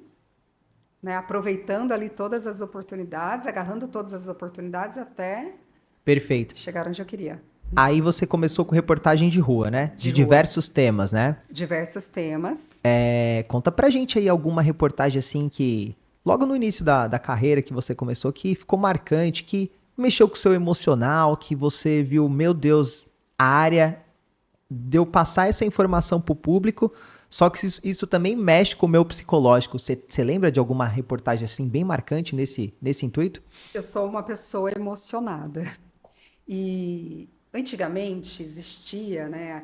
[SPEAKER 2] né, aproveitando ali todas as oportunidades, agarrando todas as oportunidades até
[SPEAKER 1] Perfeito.
[SPEAKER 2] chegar onde eu queria.
[SPEAKER 1] Aí você começou com reportagem de rua, né?
[SPEAKER 2] De
[SPEAKER 1] De
[SPEAKER 2] rua.
[SPEAKER 1] diversos temas, né?
[SPEAKER 2] Diversos temas.
[SPEAKER 1] Conta pra gente aí alguma reportagem assim que, logo no início da carreira que você começou, que ficou marcante, que mexeu com o seu emocional, que você viu, meu Deus, a área deu passar essa informação pro público, Só que isso também mexe com o meu psicológico. Você lembra de alguma reportagem assim bem marcante nesse intuito?
[SPEAKER 2] Eu sou uma pessoa emocionada. E antigamente existia, né,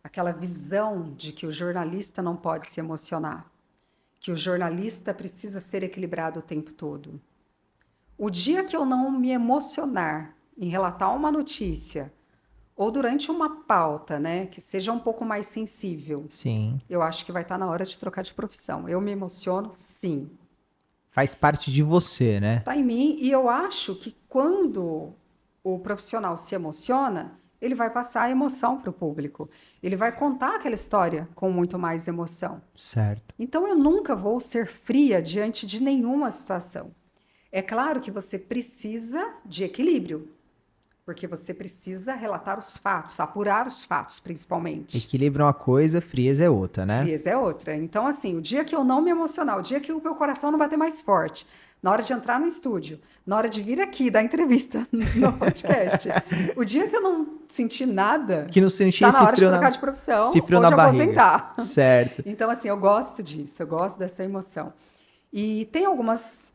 [SPEAKER 2] aquela visão de que o jornalista não pode se emocionar, que o jornalista precisa ser equilibrado o tempo todo. O dia que eu não me emocionar em relatar uma notícia ou durante uma pauta, né, que seja um pouco mais sensível,
[SPEAKER 1] Sim.
[SPEAKER 2] eu acho que vai estar na hora de trocar de profissão. Eu me emociono, sim,
[SPEAKER 1] Faz parte de você, né?
[SPEAKER 2] tá em mim, e eu acho que quando o profissional se emociona, ele vai passar a emoção para o público. Ele vai contar aquela história com muito mais emoção.
[SPEAKER 1] Certo.
[SPEAKER 2] Então eu nunca vou ser fria diante de nenhuma situação. É claro que você precisa de equilíbrio, porque você precisa relatar os fatos, apurar os fatos, principalmente.
[SPEAKER 1] Equilíbrio é uma coisa, frieza é outra, né?
[SPEAKER 2] Frieza é outra. Então, assim, o dia que eu não me emocionar, o dia que o meu coração não bater mais forte, na hora de entrar no estúdio, na hora de vir aqui dar entrevista no podcast, o dia que eu não sentir nada,
[SPEAKER 1] Que não sentir
[SPEAKER 2] tá na hora de trocar de
[SPEAKER 1] esse
[SPEAKER 2] profissão
[SPEAKER 1] frio
[SPEAKER 2] ou
[SPEAKER 1] na
[SPEAKER 2] de
[SPEAKER 1] barriga.
[SPEAKER 2] aposentar.
[SPEAKER 1] Certo.
[SPEAKER 2] Então, assim, eu gosto disso, eu gosto dessa emoção. E tem algumas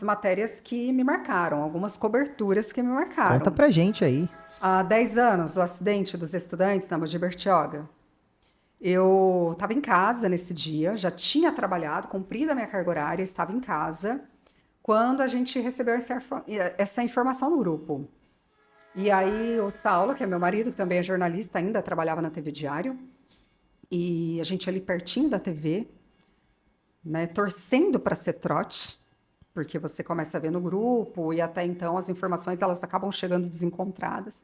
[SPEAKER 2] matérias que me marcaram, algumas coberturas que me
[SPEAKER 1] Conta
[SPEAKER 2] marcaram.
[SPEAKER 1] pra gente aí.
[SPEAKER 2] Há 10 anos, o acidente dos estudantes na Mogi Bertioga. Eu estava em casa nesse dia, já tinha trabalhado, cumprido a minha carga horária, estava em casa, quando a gente recebeu essa informação no grupo. E aí o Saulo, que é meu marido, que também é jornalista, ainda trabalhava na TV Diário, e a gente ali pertinho da TV, né, torcendo para ser trote, porque você começa a ver no grupo, e até então as informações elas acabam chegando desencontradas.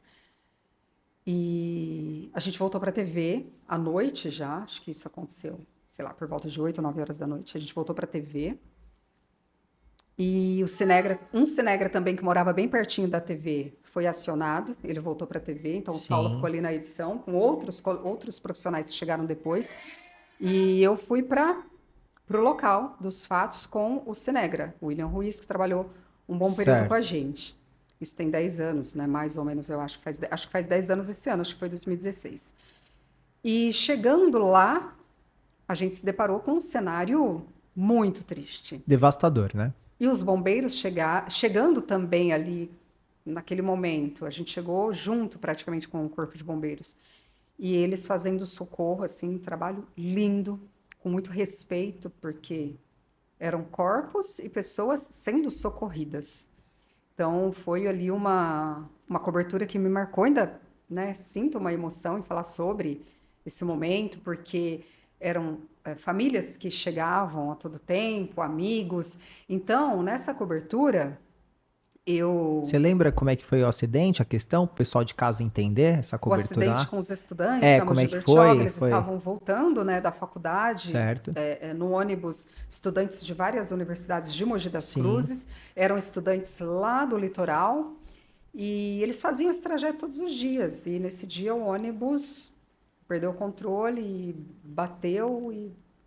[SPEAKER 2] E a gente voltou para a TV à noite já, acho que isso aconteceu, sei lá, por volta de 8 ou 9 horas da noite. A gente voltou para a TV. E um Cinegra também que morava bem pertinho da TV foi acionado, ele voltou para a TV, então o Saulo ficou
[SPEAKER 1] Sim.
[SPEAKER 2] ali na edição, com outros profissionais que chegaram depois. E eu fui para o local dos fatos com o Cinegra, o William Ruiz, que trabalhou um bom período com a
[SPEAKER 1] Certo.
[SPEAKER 2] gente. Isso tem 10 anos, né? Mais ou menos, eu acho que faz 10 anos esse ano, acho que foi 2016. E chegando lá, a gente se deparou com um cenário muito triste.
[SPEAKER 1] Devastador, né?
[SPEAKER 2] E os bombeiros chegando também ali naquele momento, a gente chegou junto praticamente com o corpo de bombeiros. E eles fazendo socorro, assim, um trabalho lindo, com muito respeito, porque eram corpos e pessoas sendo socorridas. Então, foi ali uma cobertura que me marcou, ainda, né, sinto uma emoção em falar sobre esse momento, porque eram famílias que chegavam a todo tempo, amigos. Então, nessa cobertura,
[SPEAKER 1] Você
[SPEAKER 2] eu
[SPEAKER 1] lembra como é que foi o acidente, a questão, pro pessoal de casa entender essa
[SPEAKER 2] o
[SPEAKER 1] cobertura
[SPEAKER 2] acidente
[SPEAKER 1] lá?
[SPEAKER 2] com os estudantes
[SPEAKER 1] É,
[SPEAKER 2] da
[SPEAKER 1] como é
[SPEAKER 2] Mogi
[SPEAKER 1] que
[SPEAKER 2] Bertioga,
[SPEAKER 1] foi?
[SPEAKER 2] eles
[SPEAKER 1] Foi
[SPEAKER 2] estavam voltando, né, da faculdade,
[SPEAKER 1] certo?
[SPEAKER 2] no ônibus, estudantes de várias universidades de Mogi das
[SPEAKER 1] Sim.
[SPEAKER 2] Cruzes, eram estudantes lá do litoral, e eles faziam esse trajeto todos os dias. E nesse dia o ônibus perdeu o controle e bateu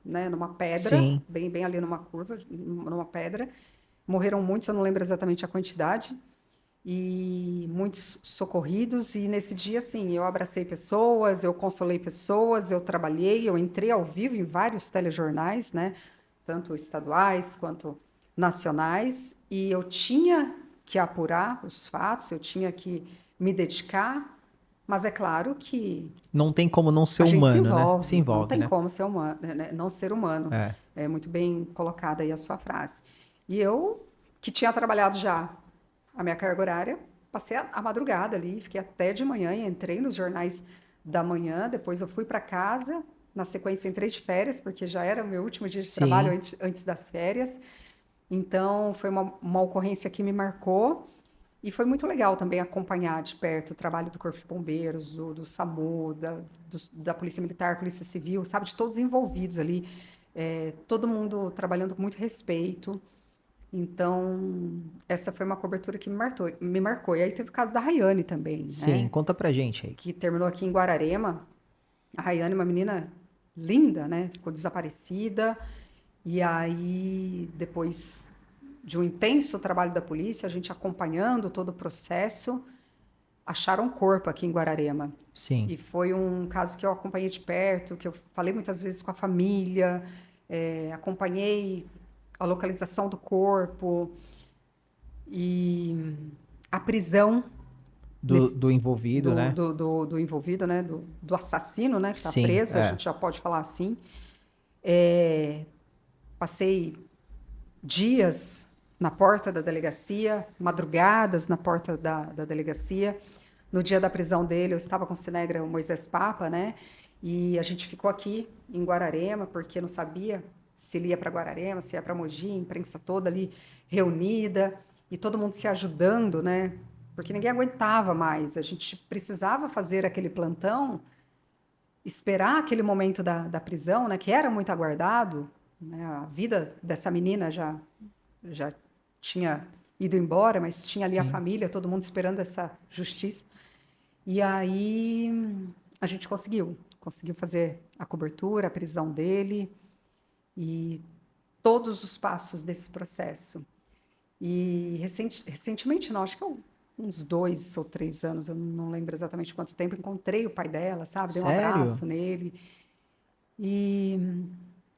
[SPEAKER 2] né, numa pedra,
[SPEAKER 1] Sim.
[SPEAKER 2] bem ali numa curva, numa pedra. Morreram muitos, eu não lembro exatamente a quantidade, e muitos socorridos. E nesse dia, assim, eu abracei pessoas, eu consolei pessoas, eu trabalhei, eu entrei ao vivo em vários telejornais, né? Tanto estaduais quanto nacionais, e eu tinha que apurar os fatos, eu tinha que me dedicar, mas é claro que
[SPEAKER 1] Não tem como não ser
[SPEAKER 2] a gente se
[SPEAKER 1] humano, né? Se
[SPEAKER 2] envolve, não
[SPEAKER 1] envolve,
[SPEAKER 2] tem
[SPEAKER 1] né?
[SPEAKER 2] como ser humano, né, não ser humano.
[SPEAKER 1] É.
[SPEAKER 2] É muito bem colocada aí a sua frase. E eu, que tinha trabalhado já a minha carga horária, passei a madrugada ali, fiquei até de manhã e entrei nos jornais da manhã. Depois eu fui para casa, na sequência entrei de férias, porque já era o meu último dia de trabalho
[SPEAKER 1] Sim.
[SPEAKER 2] antes das férias. Então foi uma ocorrência que me marcou. E foi muito legal também acompanhar de perto o trabalho do Corpo de Bombeiros, do SAMU, da Polícia Militar, Polícia Civil, sabe, de todos envolvidos ali, todo mundo trabalhando com muito respeito. Então, essa foi uma cobertura que me marcou. E aí teve o caso da Rayane também,
[SPEAKER 1] Sim,
[SPEAKER 2] né?
[SPEAKER 1] conta pra gente aí.
[SPEAKER 2] Que terminou aqui em Guararema. A Rayane, uma menina linda, né? Ficou desaparecida. E aí, depois de um intenso trabalho da polícia, a gente acompanhando todo o processo, acharam um corpo aqui em Guararema.
[SPEAKER 1] Sim.
[SPEAKER 2] E foi um caso que eu acompanhei de perto, que eu falei muitas vezes com a família, acompanhei a localização do corpo e a prisão nesse,
[SPEAKER 1] Do envolvido, né?
[SPEAKER 2] do envolvido, né? Do assassino, né? Que está
[SPEAKER 1] Sim,
[SPEAKER 2] preso, a
[SPEAKER 1] é.
[SPEAKER 2] gente já pode falar assim. É, passei dias na porta da delegacia, madrugadas na porta da delegacia. No dia da prisão dele, eu estava com o Cinegra, o Moisés Papa, né? E a gente ficou aqui em Guararema, porque não sabia se ele ia para Guararema, se ia para Mogi, a imprensa toda ali reunida, e todo mundo se ajudando, né? Porque ninguém aguentava mais. A gente precisava fazer aquele plantão, esperar aquele momento da prisão, né? Que era muito aguardado, né? A vida dessa menina já tinha ido embora, mas tinha ali a
[SPEAKER 1] Sim.
[SPEAKER 2] família, todo mundo esperando essa justiça. E aí a gente conseguiu fazer a cobertura, a prisão dele e todos os passos desse processo. E recentemente, não, acho que uns 2 ou 3 anos, eu não lembro exatamente quanto tempo, encontrei o pai dela, sabe? Dei um
[SPEAKER 1] Sério?
[SPEAKER 2] abraço nele. E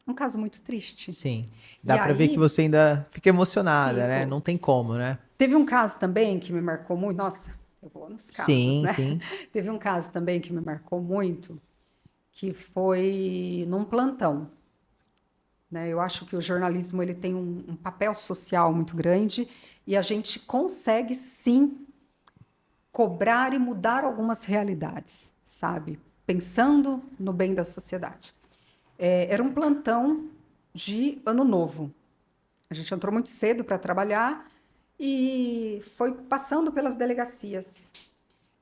[SPEAKER 2] um caso muito triste.
[SPEAKER 1] Sim.
[SPEAKER 2] E
[SPEAKER 1] Dá pra ver que
[SPEAKER 2] aí,
[SPEAKER 1] você ainda fica emocionada, né?
[SPEAKER 2] fico.
[SPEAKER 1] Não tem como, né?
[SPEAKER 2] Teve um caso também que me marcou muito. Nossa, eu vou nos casos,
[SPEAKER 1] Sim,
[SPEAKER 2] né?
[SPEAKER 1] sim.
[SPEAKER 2] Teve um caso também que me marcou muito, que foi num plantão, né? Eu acho que o jornalismo ele tem um papel social muito grande e a gente consegue sim cobrar e mudar algumas realidades, sabe? Pensando no bem da sociedade. Era um plantão de Ano Novo. A gente entrou muito cedo para trabalhar e foi passando pelas delegacias.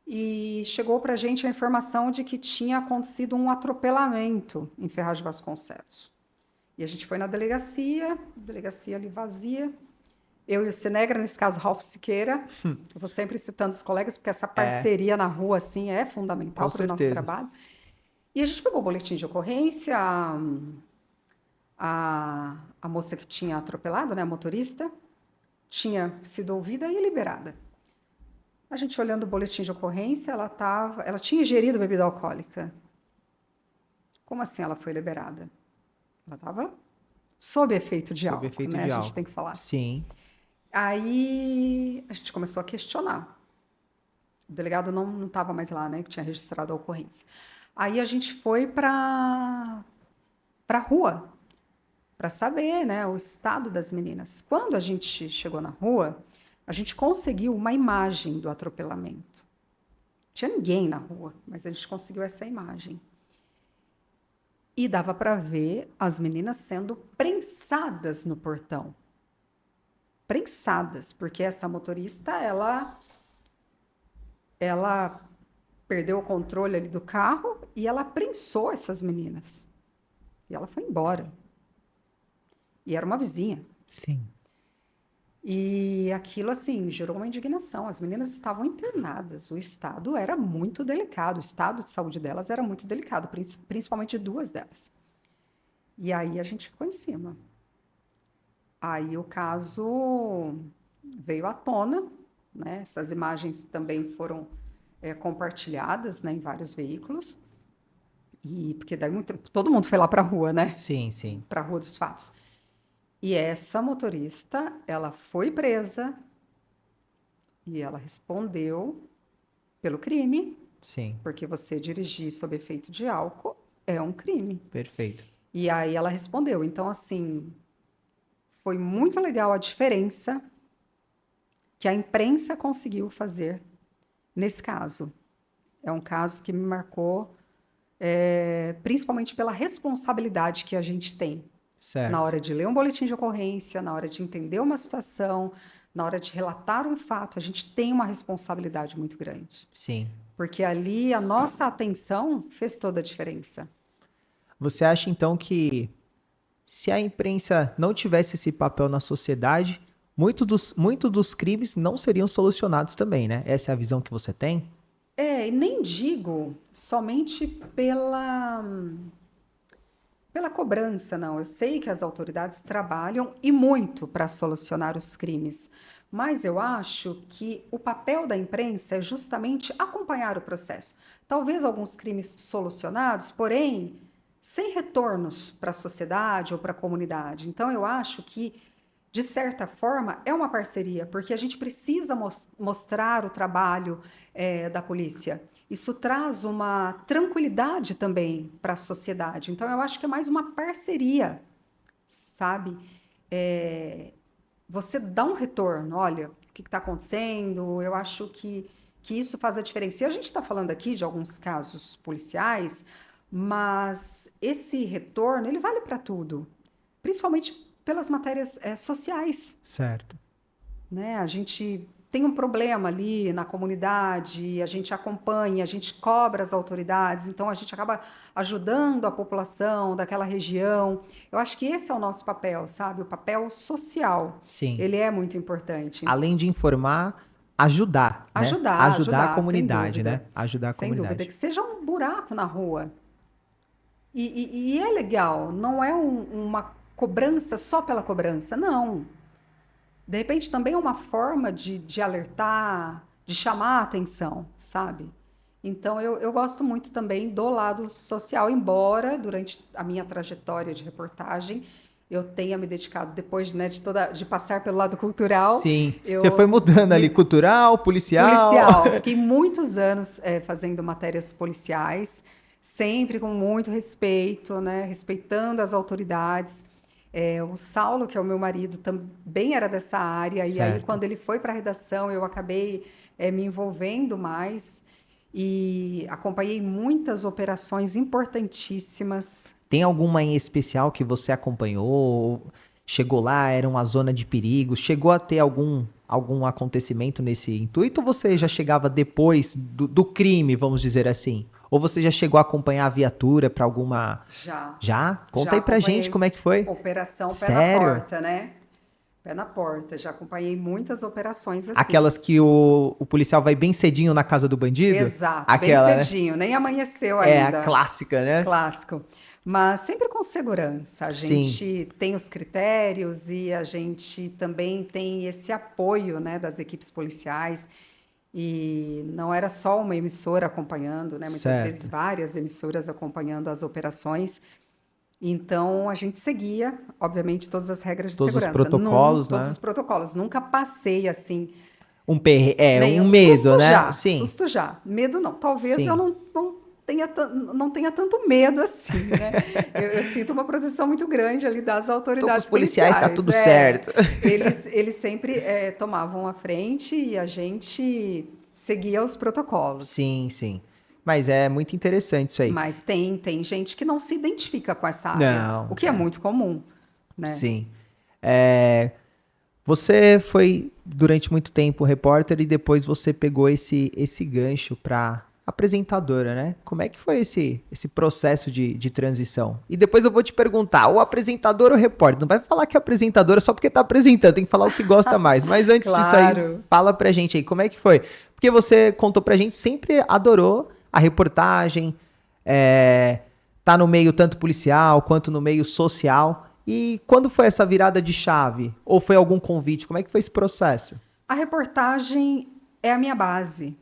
[SPEAKER 2] E chegou para a gente a informação de que tinha acontecido um atropelamento em Ferraz de Vasconcelos. E a gente foi na delegacia ali vazia. Eu e o Cinegra, nesse caso, Ralph Siqueira. Eu vou sempre citando os colegas, porque essa
[SPEAKER 1] É,
[SPEAKER 2] parceria na rua assim, é
[SPEAKER 1] com
[SPEAKER 2] fundamental para o nosso
[SPEAKER 1] certeza.
[SPEAKER 2] trabalho. E a gente pegou o boletim de ocorrência, a moça que tinha atropelado, né, a motorista, tinha sido ouvida e liberada. A gente olhando o boletim de ocorrência, ela tinha ingerido bebida alcoólica. Como assim ela foi liberada? Ela estava sob efeito de
[SPEAKER 1] Sob
[SPEAKER 2] álcool,
[SPEAKER 1] efeito
[SPEAKER 2] né? A
[SPEAKER 1] de
[SPEAKER 2] gente
[SPEAKER 1] álcool.
[SPEAKER 2] tem que falar assim.
[SPEAKER 1] Sim,
[SPEAKER 2] Aí a gente começou a questionar. O delegado não estava mais lá, né? Que tinha registrado a ocorrência. Aí a gente foi para a rua para saber, né, o estado das meninas. Quando a gente chegou na rua, a gente conseguiu uma imagem do atropelamento. Não tinha ninguém na rua, mas a gente conseguiu essa imagem. E dava para ver as meninas sendo prensadas no portão. Prensadas, porque essa motorista, ela perdeu o controle ali do carro e ela prensou essas meninas. E ela foi embora. E era uma vizinha.
[SPEAKER 1] sim.
[SPEAKER 2] E aquilo, assim, gerou uma indignação. As meninas estavam internadas, o estado era muito delicado, o estado de saúde delas era muito delicado, principalmente duas delas. E aí a gente ficou em cima. Aí o caso veio à tona, né? Essas imagens também foram compartilhadas, né, em vários veículos, e porque daí todo mundo foi lá para a rua, né?
[SPEAKER 1] Sim, sim.
[SPEAKER 2] Para a rua dos fatos. E essa motorista, ela foi presa e ela respondeu pelo crime,
[SPEAKER 1] Sim.
[SPEAKER 2] porque você dirigir sob efeito de álcool é um crime.
[SPEAKER 1] Perfeito.
[SPEAKER 2] E aí ela respondeu. Então, assim, foi muito legal a diferença que a imprensa conseguiu fazer nesse caso. É um caso que me marcou, principalmente pela responsabilidade que a gente tem na
[SPEAKER 1] Certo.
[SPEAKER 2] hora de ler um boletim de ocorrência, na hora de entender uma situação, na hora de relatar um fato. A gente tem uma responsabilidade muito grande.
[SPEAKER 1] Sim.
[SPEAKER 2] Porque ali a nossa atenção fez toda a diferença.
[SPEAKER 1] Você acha então que se a imprensa não tivesse esse papel na sociedade, muitos dos crimes não seriam solucionados também, né? Essa é a visão que você tem?
[SPEAKER 2] E nem digo somente pela cobrança, não. Eu sei que as autoridades trabalham e muito para solucionar os crimes, Mas eu acho que o papel da imprensa é justamente acompanhar o processo. Talvez alguns crimes solucionados, porém, sem retornos para a sociedade ou para a comunidade. Então, eu acho que, de certa forma, é uma parceria, porque a gente precisa mostrar o trabalho da polícia. Isso traz uma tranquilidade também para a sociedade. Então, eu acho que é mais uma parceria, sabe? É, você dá um retorno, olha, o que está acontecendo, eu acho que isso faz a diferença. E a gente está falando aqui de alguns casos policiais, mas esse retorno, ele vale para tudo, principalmente pelas matérias sociais,
[SPEAKER 1] Certo.
[SPEAKER 2] né? A gente tem um problema ali na comunidade, a gente acompanha, a gente cobra as autoridades, então a gente acaba ajudando a população daquela região. Eu acho que esse é o nosso papel, sabe? O papel social.
[SPEAKER 1] Sim.
[SPEAKER 2] Ele é muito importante.
[SPEAKER 1] Além de informar, ajudar, né?
[SPEAKER 2] Ajudar,
[SPEAKER 1] Ajudar a
[SPEAKER 2] ajudar, sem
[SPEAKER 1] comunidade, né?
[SPEAKER 2] dúvida.
[SPEAKER 1] Ajudar a
[SPEAKER 2] Sem dúvida.
[SPEAKER 1] comunidade.
[SPEAKER 2] Que seja um buraco na rua. E é legal, não é uma cobrança só pela cobrança, não. De repente também é uma forma de alertar, de chamar a atenção, sabe? Então eu gosto muito também do lado social, embora durante a minha trajetória de reportagem eu tenha me dedicado depois, né, de passar pelo lado cultural,
[SPEAKER 1] Sim. Você foi
[SPEAKER 2] eu
[SPEAKER 1] mudando ali,
[SPEAKER 2] me
[SPEAKER 1] cultural, policial.
[SPEAKER 2] policial, fiquei muitos anos fazendo matérias policiais, sempre com muito respeito, né, respeitando as autoridades. O Saulo, que é o meu marido, também era dessa área, e aí
[SPEAKER 1] Certo.
[SPEAKER 2] quando ele foi para a redação, eu acabei me envolvendo mais e acompanhei muitas operações importantíssimas.
[SPEAKER 1] Tem alguma em especial que você acompanhou? Chegou lá, era uma zona de perigo? Chegou a ter algum acontecimento nesse intuito? Ou você já chegava depois do crime, vamos dizer assim? Ou você já chegou a acompanhar a viatura para alguma...
[SPEAKER 2] Já,
[SPEAKER 1] Já? Conta
[SPEAKER 2] já
[SPEAKER 1] aí pra gente como
[SPEAKER 2] acompanhei
[SPEAKER 1] é que foi.
[SPEAKER 2] operação pé na
[SPEAKER 1] Sério?
[SPEAKER 2] porta, né? Pé na porta, já acompanhei muitas operações assim.
[SPEAKER 1] Aquelas que o policial vai bem cedinho na casa do bandido?
[SPEAKER 2] Exato, bem
[SPEAKER 1] Aquela, né?
[SPEAKER 2] cedinho, nem amanheceu
[SPEAKER 1] É a
[SPEAKER 2] ainda.
[SPEAKER 1] clássica, né?
[SPEAKER 2] Clássico. Mas sempre com segurança. A
[SPEAKER 1] Sim.
[SPEAKER 2] gente tem os critérios e a gente também tem esse apoio, né, das equipes policiais. E não era só uma emissora acompanhando, né? Muitas vezes
[SPEAKER 1] Certo.
[SPEAKER 2] várias emissoras acompanhando as operações. Então a gente seguia, obviamente, todas as regras de
[SPEAKER 1] Todos os
[SPEAKER 2] segurança.
[SPEAKER 1] protocolos,
[SPEAKER 2] Todos
[SPEAKER 1] né?
[SPEAKER 2] os protocolos. Nunca passei assim.
[SPEAKER 1] Um
[SPEAKER 2] Nem
[SPEAKER 1] medo, né? Sim.
[SPEAKER 2] susto já. Medo não. Talvez eu
[SPEAKER 1] Sim.
[SPEAKER 2] não tenha tanto medo assim, né? Eu sinto uma proteção muito grande ali das
[SPEAKER 1] Tô com os
[SPEAKER 2] autoridades
[SPEAKER 1] policiais, tá
[SPEAKER 2] policiais.
[SPEAKER 1] tudo certo.
[SPEAKER 2] Eles sempre tomavam a frente e a gente seguia os protocolos.
[SPEAKER 1] Sim, sim. Mas é muito interessante isso aí.
[SPEAKER 2] Mas tem gente que não se identifica com essa área, o
[SPEAKER 1] Não,
[SPEAKER 2] que é muito comum, né?
[SPEAKER 1] sim. É, você foi durante muito tempo repórter e depois você pegou esse gancho para apresentadora, né? Como é que foi esse processo de transição? E depois eu vou te perguntar, o apresentador ou repórter? Não vai falar que é apresentadora só porque tá apresentando, tem que falar o que gosta mais. Mas antes disso aí,
[SPEAKER 2] Claro.
[SPEAKER 1] fala pra gente aí, como é que foi? Porque você contou pra gente, sempre adorou a reportagem, tá no meio tanto policial quanto no meio social. E quando foi essa virada de chave? Ou foi algum convite? Como é que foi esse processo?
[SPEAKER 2] A reportagem é a minha base.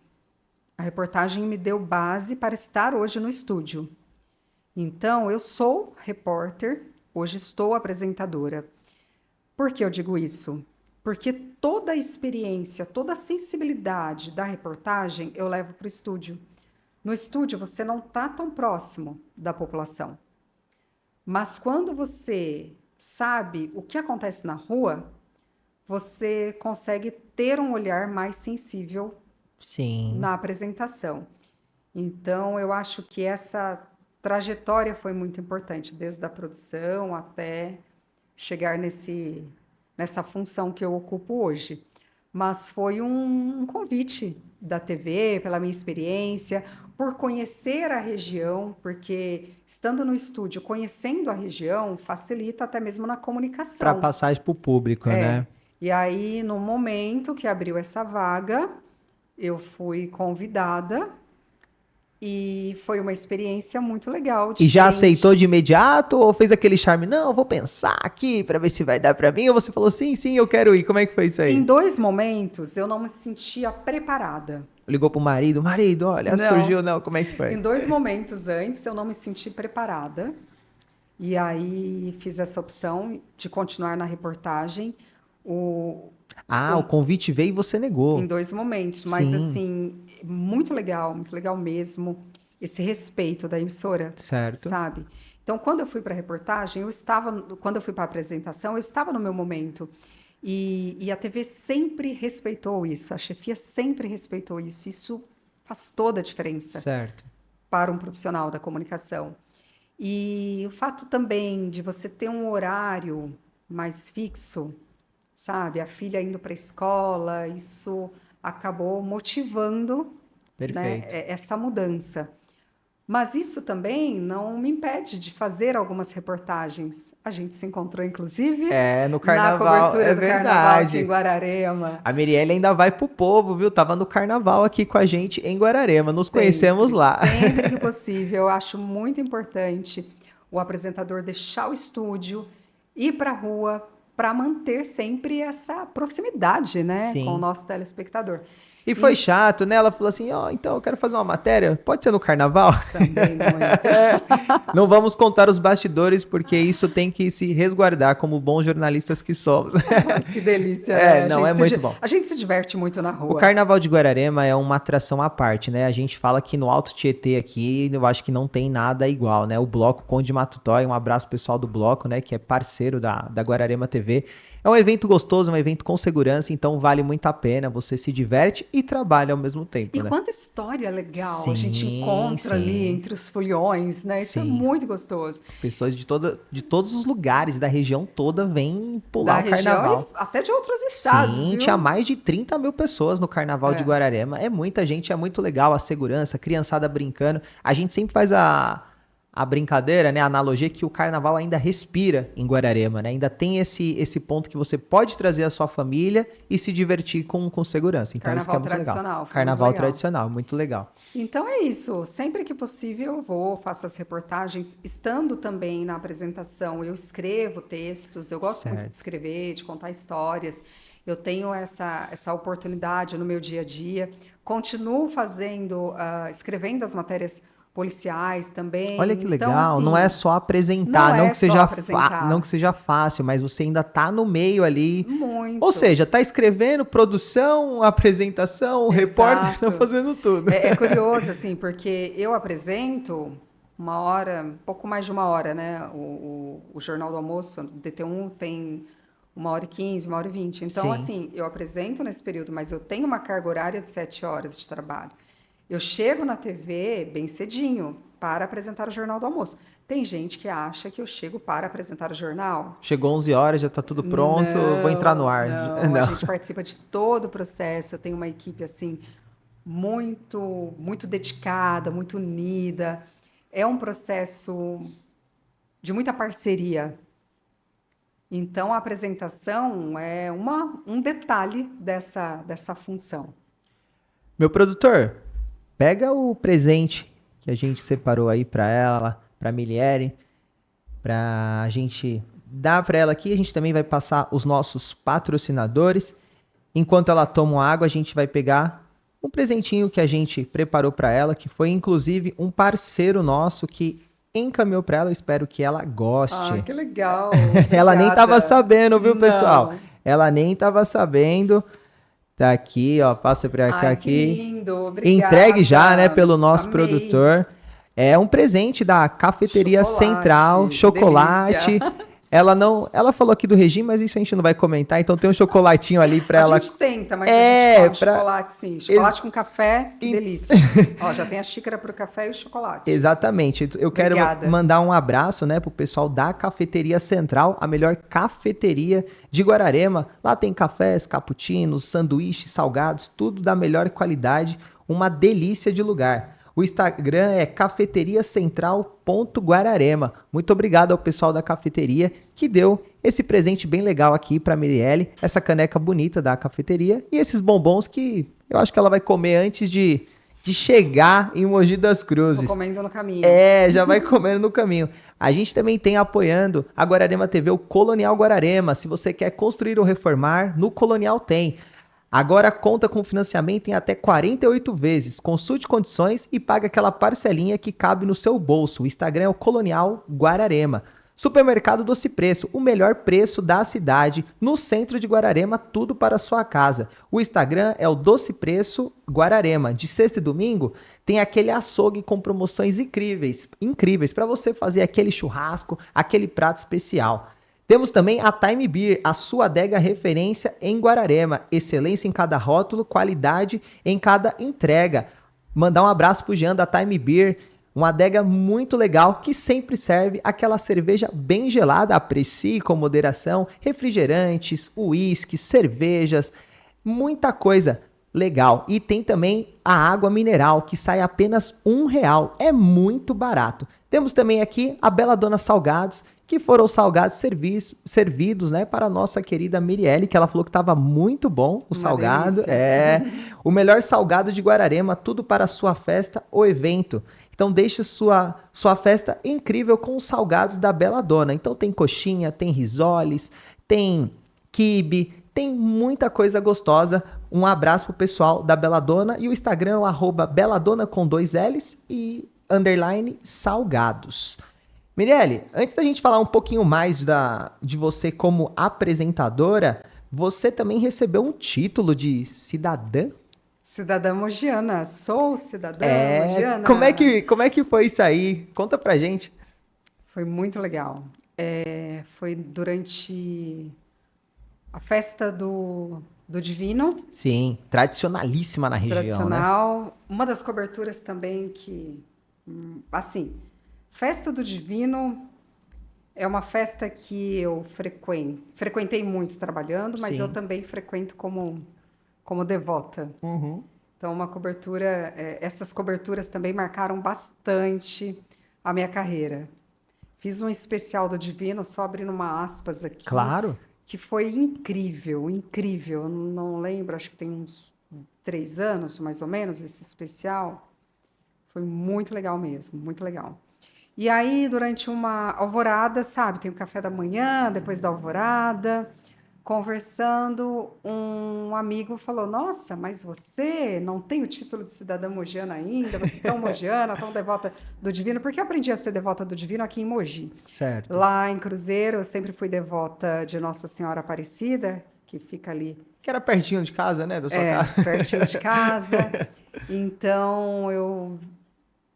[SPEAKER 2] A reportagem me deu base para estar hoje no estúdio. Então, eu sou repórter, hoje estou apresentadora. Por que eu digo isso? Porque toda a experiência, toda a sensibilidade da reportagem eu levo para o estúdio. No estúdio, você não está tão próximo da população. Mas quando você sabe o que acontece na rua, você consegue ter um olhar mais sensível
[SPEAKER 1] Sim,
[SPEAKER 2] na apresentação. Então, eu acho que essa trajetória foi muito importante, desde a produção até chegar nessa função que eu ocupo hoje. Mas foi um convite da TV, pela minha experiência, por conhecer a região, porque estando no estúdio, conhecendo a região, facilita até mesmo na
[SPEAKER 1] para
[SPEAKER 2] comunicação.
[SPEAKER 1] passagem para o público, né?
[SPEAKER 2] E aí, no momento que abriu essa vaga, eu fui convidada E foi uma experiência muito legal,
[SPEAKER 1] E já
[SPEAKER 2] diferente.
[SPEAKER 1] aceitou de imediato ou fez aquele charme? Não, eu vou pensar aqui pra ver se vai dar pra mim. Ou você falou, sim, sim, eu quero ir. Como é que foi isso
[SPEAKER 2] Em
[SPEAKER 1] aí?
[SPEAKER 2] 2 momentos eu não me sentia preparada.
[SPEAKER 1] Ligou pro marido, olha,
[SPEAKER 2] Não.
[SPEAKER 1] surgiu, não, como é que foi?
[SPEAKER 2] Em 2 momentos antes eu não me senti preparada. E aí fiz essa opção de continuar na reportagem. O,
[SPEAKER 1] Ah, o
[SPEAKER 2] o-
[SPEAKER 1] convite veio e você
[SPEAKER 2] em
[SPEAKER 1] negou.
[SPEAKER 2] 2 momentos, mas
[SPEAKER 1] Sim,
[SPEAKER 2] assim, muito legal mesmo esse respeito da emissora,
[SPEAKER 1] certo.
[SPEAKER 2] sabe? Então, quando eu fui para a reportagem, quando eu fui para a apresentação, eu estava no meu momento. E a TV sempre respeitou isso, a chefia sempre respeitou isso. Isso faz toda a diferença
[SPEAKER 1] Certo.
[SPEAKER 2] para um profissional da comunicação. E o fato também de você ter um horário mais fixo, sabe? A filha indo para a escola, isso acabou motivando, né,
[SPEAKER 1] Perfeito.
[SPEAKER 2] essa mudança. Mas isso também não me impede de fazer algumas reportagens. A gente se encontrou, inclusive,
[SPEAKER 1] É, no
[SPEAKER 2] na
[SPEAKER 1] carnaval,
[SPEAKER 2] cobertura
[SPEAKER 1] é
[SPEAKER 2] do carnaval aqui em
[SPEAKER 1] verdade.
[SPEAKER 2] Guararema.
[SPEAKER 1] A Mirielle ainda vai pro povo, viu? Tava no carnaval aqui com a gente em Guararema. Nos conhecemos
[SPEAKER 2] Sempre,
[SPEAKER 1] lá.
[SPEAKER 2] sempre que possível. Eu acho muito importante o apresentador deixar o estúdio, ir para a rua, para manter sempre essa proximidade, né, com o
[SPEAKER 1] Sim.
[SPEAKER 2] nosso telespectador.
[SPEAKER 1] E foi
[SPEAKER 2] E
[SPEAKER 1] chato, né? Ela falou assim: ó, então eu quero fazer uma matéria. Pode ser no carnaval?
[SPEAKER 2] também muito.
[SPEAKER 1] Não vamos contar os bastidores, porque isso tem que se resguardar como bons jornalistas que somos.
[SPEAKER 2] Mas que delícia,
[SPEAKER 1] É,
[SPEAKER 2] né?
[SPEAKER 1] não, é muito bom.
[SPEAKER 2] A gente se diverte muito na
[SPEAKER 1] O
[SPEAKER 2] rua.
[SPEAKER 1] Carnaval de Guararema é uma atração à parte, né? A gente fala que no Alto Tietê aqui, eu acho que não tem nada igual, né? O Bloco Conde Matutói, um abraço pessoal do Bloco, né? Que é parceiro da Guararema TV. É um evento gostoso, um evento com segurança, então vale muito a pena. Você se diverte e trabalha ao mesmo
[SPEAKER 2] E
[SPEAKER 1] tempo, né?
[SPEAKER 2] quanta história legal a gente
[SPEAKER 1] Sim,
[SPEAKER 2] encontra ali
[SPEAKER 1] sim,
[SPEAKER 2] entre os foliões, né? Isso é
[SPEAKER 1] sim.
[SPEAKER 2] muito gostoso.
[SPEAKER 1] Pessoas de todos os lugares da região toda vêm pular
[SPEAKER 2] Da
[SPEAKER 1] o
[SPEAKER 2] região e
[SPEAKER 1] carnaval.
[SPEAKER 2] até de outros estados,
[SPEAKER 1] Sim, tinha
[SPEAKER 2] viu?
[SPEAKER 1] mais de 30 mil pessoas no Carnaval de
[SPEAKER 2] É.
[SPEAKER 1] Guararema. É muita gente, é muito legal a segurança, a criançada brincando. A gente sempre faz a brincadeira, né, a analogia que o Carnaval ainda respira em Guararema, né? Ainda tem esse ponto que você pode trazer a sua família e se divertir com segurança. Então isso que é
[SPEAKER 2] Carnaval
[SPEAKER 1] muito legal.
[SPEAKER 2] tradicional, foi muito
[SPEAKER 1] Carnaval
[SPEAKER 2] legal.
[SPEAKER 1] tradicional, muito legal.
[SPEAKER 2] Então é isso. Sempre que possível eu vou, faço as reportagens, estando também na apresentação, eu escrevo textos, eu gosto muito de
[SPEAKER 1] Certo.
[SPEAKER 2] escrever, de contar histórias. Eu tenho essa oportunidade no meu dia a dia. Continuo fazendo, escrevendo as matérias policiais
[SPEAKER 1] Olha
[SPEAKER 2] também.
[SPEAKER 1] que
[SPEAKER 2] Então,
[SPEAKER 1] legal, não é
[SPEAKER 2] assim,
[SPEAKER 1] só
[SPEAKER 2] não
[SPEAKER 1] apresentar,
[SPEAKER 2] é só
[SPEAKER 1] não que
[SPEAKER 2] apresentar.
[SPEAKER 1] seja fácil, mas você ainda tá no meio ali. Ou
[SPEAKER 2] Muito.
[SPEAKER 1] seja, tá escrevendo produção, apresentação, repórter, tá
[SPEAKER 2] Exato.
[SPEAKER 1] fazendo tudo.
[SPEAKER 2] É curioso, assim, porque eu apresento uma hora, um pouco mais de uma hora, né? O Jornal do Almoço, o DT1 tem 1h15, 1h20. Então,
[SPEAKER 1] Sim.
[SPEAKER 2] assim, eu apresento nesse período, mas eu tenho uma carga horária de 7 horas de trabalho. Eu chego na TV bem cedinho para apresentar o Jornal do Almoço. Tem gente que acha que eu chego para apresentar o jornal.
[SPEAKER 1] Chegou 11 horas, já tá tudo pronto, vou entrar no
[SPEAKER 2] Não,
[SPEAKER 1] ar.
[SPEAKER 2] não, a
[SPEAKER 1] Não.
[SPEAKER 2] gente participa de todo o processo. Eu tenho uma equipe assim muito dedicada, muito unida. É um processo de muita parceria. Então, a apresentação é um detalhe dessa função.
[SPEAKER 1] Meu produtor, pega o presente que a gente separou aí pra ela, pra Miliere, pra gente dar pra ela aqui. A gente também vai passar os nossos patrocinadores. Enquanto ela toma uma água, a gente vai pegar um presentinho que a gente preparou pra ela, que foi inclusive um parceiro nosso que encaminhou pra ela. Eu espero que ela
[SPEAKER 2] Ah,
[SPEAKER 1] goste.
[SPEAKER 2] que legal!
[SPEAKER 1] Ela nem tava
[SPEAKER 2] Obrigada.
[SPEAKER 1] sabendo, viu, pessoal?
[SPEAKER 2] Não.
[SPEAKER 1] Ela nem tava sabendo. Tá aqui, ó, passa pra cá
[SPEAKER 2] Ai, que
[SPEAKER 1] aqui.
[SPEAKER 2] lindo!
[SPEAKER 1] Entregue já, né,
[SPEAKER 2] Obrigada!
[SPEAKER 1] pelo nosso
[SPEAKER 2] Amei!
[SPEAKER 1] produtor. É um presente da Cafeteria Central,
[SPEAKER 2] Chocolate, que delícia!
[SPEAKER 1] chocolate. Ela falou aqui do regime, mas isso a gente não vai comentar, então tem um chocolatinho ali pra
[SPEAKER 2] A
[SPEAKER 1] ela.
[SPEAKER 2] gente tenta, mas a gente
[SPEAKER 1] É,
[SPEAKER 2] come
[SPEAKER 1] pra
[SPEAKER 2] chocolate sim. Chocolate com café, que
[SPEAKER 1] e-
[SPEAKER 2] delícia. Ó, já tem a xícara pro café e o chocolate.
[SPEAKER 1] Exatamente. Eu quero
[SPEAKER 2] Obrigada.
[SPEAKER 1] mandar um abraço, né, pro pessoal da Cafeteria Central, a melhor cafeteria de Guararema. Lá tem cafés, cappuccinos, sanduíches, salgados, tudo da melhor qualidade, uma delícia de lugar. O Instagram é cafeteriacentral.guararema. Muito obrigado ao pessoal da cafeteria que deu esse presente bem legal aqui para Mirielle, essa caneca bonita da cafeteria e esses bombons que eu acho que ela vai comer antes de de chegar em Mogi das
[SPEAKER 2] Vou
[SPEAKER 1] Cruzes.
[SPEAKER 2] comendo no caminho.
[SPEAKER 1] Já vai comendo no caminho. A gente também tem apoiando a Guararema TV, o Colonial Guararema. Se você quer construir ou reformar, no Colonial tem. Agora conta com financiamento em até 48 vezes. Consulte condições e pague aquela parcelinha que cabe no seu bolso. O Instagram é o Colonial Guararema. Supermercado Doce Preço, o melhor preço da cidade, no centro de Guararema, tudo para a sua casa. O Instagram é o Doce Preço Guararema. De sexta e domingo tem aquele açougue com promoções incríveis para você fazer aquele churrasco, aquele prato especial. Temos também a Time Beer, a sua adega referência em Guararema. Excelência em cada rótulo, qualidade em cada entrega. Mandar um abraço pro Jean da Time Beer, uma adega muito legal que sempre serve aquela cerveja bem gelada. Aprecie com moderação, refrigerantes, uísques, cervejas, muita coisa legal. E tem também a água mineral que sai apenas R$1. É muito barato. Temos também aqui a Bela Dona Salgados, que foram os salgados servidos, né, para a nossa querida Mirielle, que ela falou que estava muito bom o salgado.
[SPEAKER 2] Delícia.
[SPEAKER 1] O melhor salgado de Guararema, tudo para a sua festa ou evento. Então deixe sua festa incrível com os salgados da Bela Dona. Então tem coxinha, tem risoles, tem quibe, tem muita coisa gostosa. Um abraço pro pessoal da Bela Dona e o Instagram é o @beladona com 2 L's e _salgados. Mirelle, antes da gente falar um pouquinho mais de você como apresentadora, você também recebeu um título de cidadã?
[SPEAKER 2] Cidadã mogiana. Sou cidadã mogiana.
[SPEAKER 1] Como é que foi isso aí? Conta pra gente.
[SPEAKER 2] Foi muito legal. Foi durante a festa do Divino.
[SPEAKER 1] Sim, tradicionalíssima na região, né?
[SPEAKER 2] Tradicional. Uma das coberturas também que, assim, Festa do Divino é uma festa que eu frequentei muito trabalhando, mas
[SPEAKER 1] Sim.
[SPEAKER 2] eu também frequento como devota.
[SPEAKER 1] Uhum.
[SPEAKER 2] Então, uma cobertura, essas coberturas também marcaram bastante a minha carreira. Fiz um especial do Divino, só abrindo uma aspas aqui.
[SPEAKER 1] Claro.
[SPEAKER 2] Que foi incrível, incrível. Eu não lembro, acho que tem uns 3 anos, mais ou menos, esse especial. Foi muito legal mesmo, muito legal. E aí, durante uma alvorada, sabe, tem o café da manhã, depois da alvorada, conversando, um amigo falou, nossa, mas você não tem o título de cidadã mogiana ainda, você é tão mogiana, tão devota do Divino, porque eu aprendi a ser devota do Divino aqui em Mogi.
[SPEAKER 1] Certo.
[SPEAKER 2] Lá em Cruzeiro, eu sempre fui devota de Nossa Senhora Aparecida, que fica ali.
[SPEAKER 1] Que era pertinho de casa, né, da sua casa.
[SPEAKER 2] Pertinho de casa. Então, eu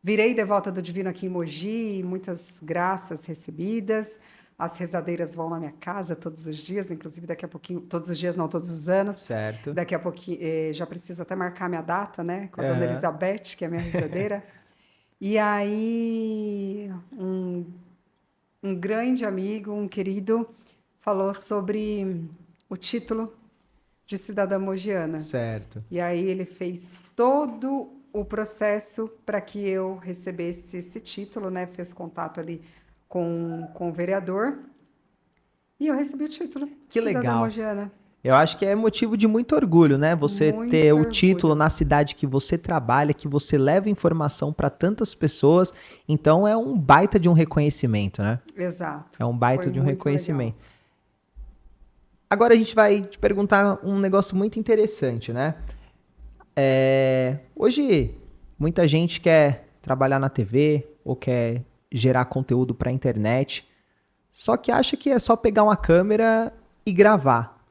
[SPEAKER 2] virei devota do Divino aqui em Mogi, muitas graças recebidas. As rezadeiras vão na minha casa todos os dias, inclusive daqui a pouquinho, todos os dias não, todos os anos.
[SPEAKER 1] Certo.
[SPEAKER 2] Daqui a pouquinho, já preciso até marcar minha data, né, com a dona Elizabeth, que é a minha rezadeira. E aí, um grande amigo, um querido, falou sobre o título de cidadã mogiana.
[SPEAKER 1] Certo.
[SPEAKER 2] E aí ele fez todo o processo para que eu recebesse esse título, né? Fez contato ali com o vereador e eu recebi o título.
[SPEAKER 1] Que
[SPEAKER 2] cidadã
[SPEAKER 1] legal.
[SPEAKER 2] mogiana.
[SPEAKER 1] Eu acho que é motivo de muito orgulho, né? Você
[SPEAKER 2] Muito
[SPEAKER 1] ter o
[SPEAKER 2] orgulho.
[SPEAKER 1] título na cidade que você trabalha, que você leva informação para tantas pessoas. Então é um baita de um reconhecimento, né?
[SPEAKER 2] Exato.
[SPEAKER 1] É um baita
[SPEAKER 2] Foi
[SPEAKER 1] de um
[SPEAKER 2] muito
[SPEAKER 1] reconhecimento.
[SPEAKER 2] legal.
[SPEAKER 1] Agora a gente vai te perguntar um negócio muito interessante, né? Hoje, muita gente quer trabalhar na TV ou quer gerar conteúdo para a internet, só que acha que é só pegar uma câmera e gravar.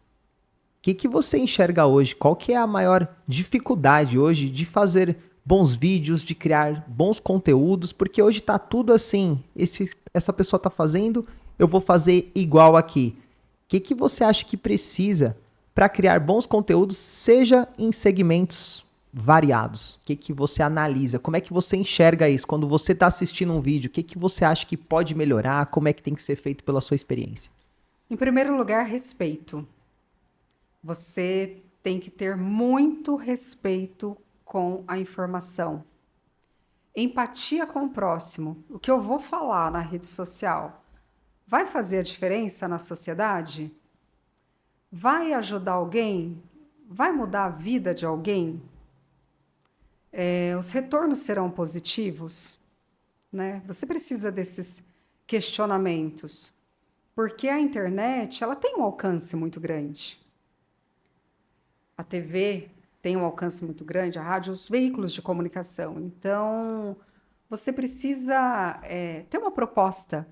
[SPEAKER 1] O que você enxerga hoje? Qual que é a maior dificuldade hoje de fazer bons vídeos, de criar bons conteúdos? Porque hoje tá tudo assim, essa pessoa tá fazendo, eu vou fazer igual aqui. O que você acha que precisa para criar bons conteúdos, seja em segmentos variados? O que você analisa? Como é que você enxerga isso? Quando você está assistindo um vídeo, o que você acha que pode melhorar? Como é que tem que ser feito pela sua experiência?
[SPEAKER 2] Em primeiro lugar, respeito. Você tem que ter muito respeito com a informação. Empatia com o próximo. O que eu vou falar na rede social vai fazer a diferença na sociedade? Vai ajudar alguém? Vai mudar a vida de alguém? Os retornos serão positivos, né? Você precisa desses questionamentos, porque a internet, ela tem um alcance muito grande. A TV tem um alcance muito grande, a rádio, os veículos de comunicação. Então, você precisa ter uma proposta.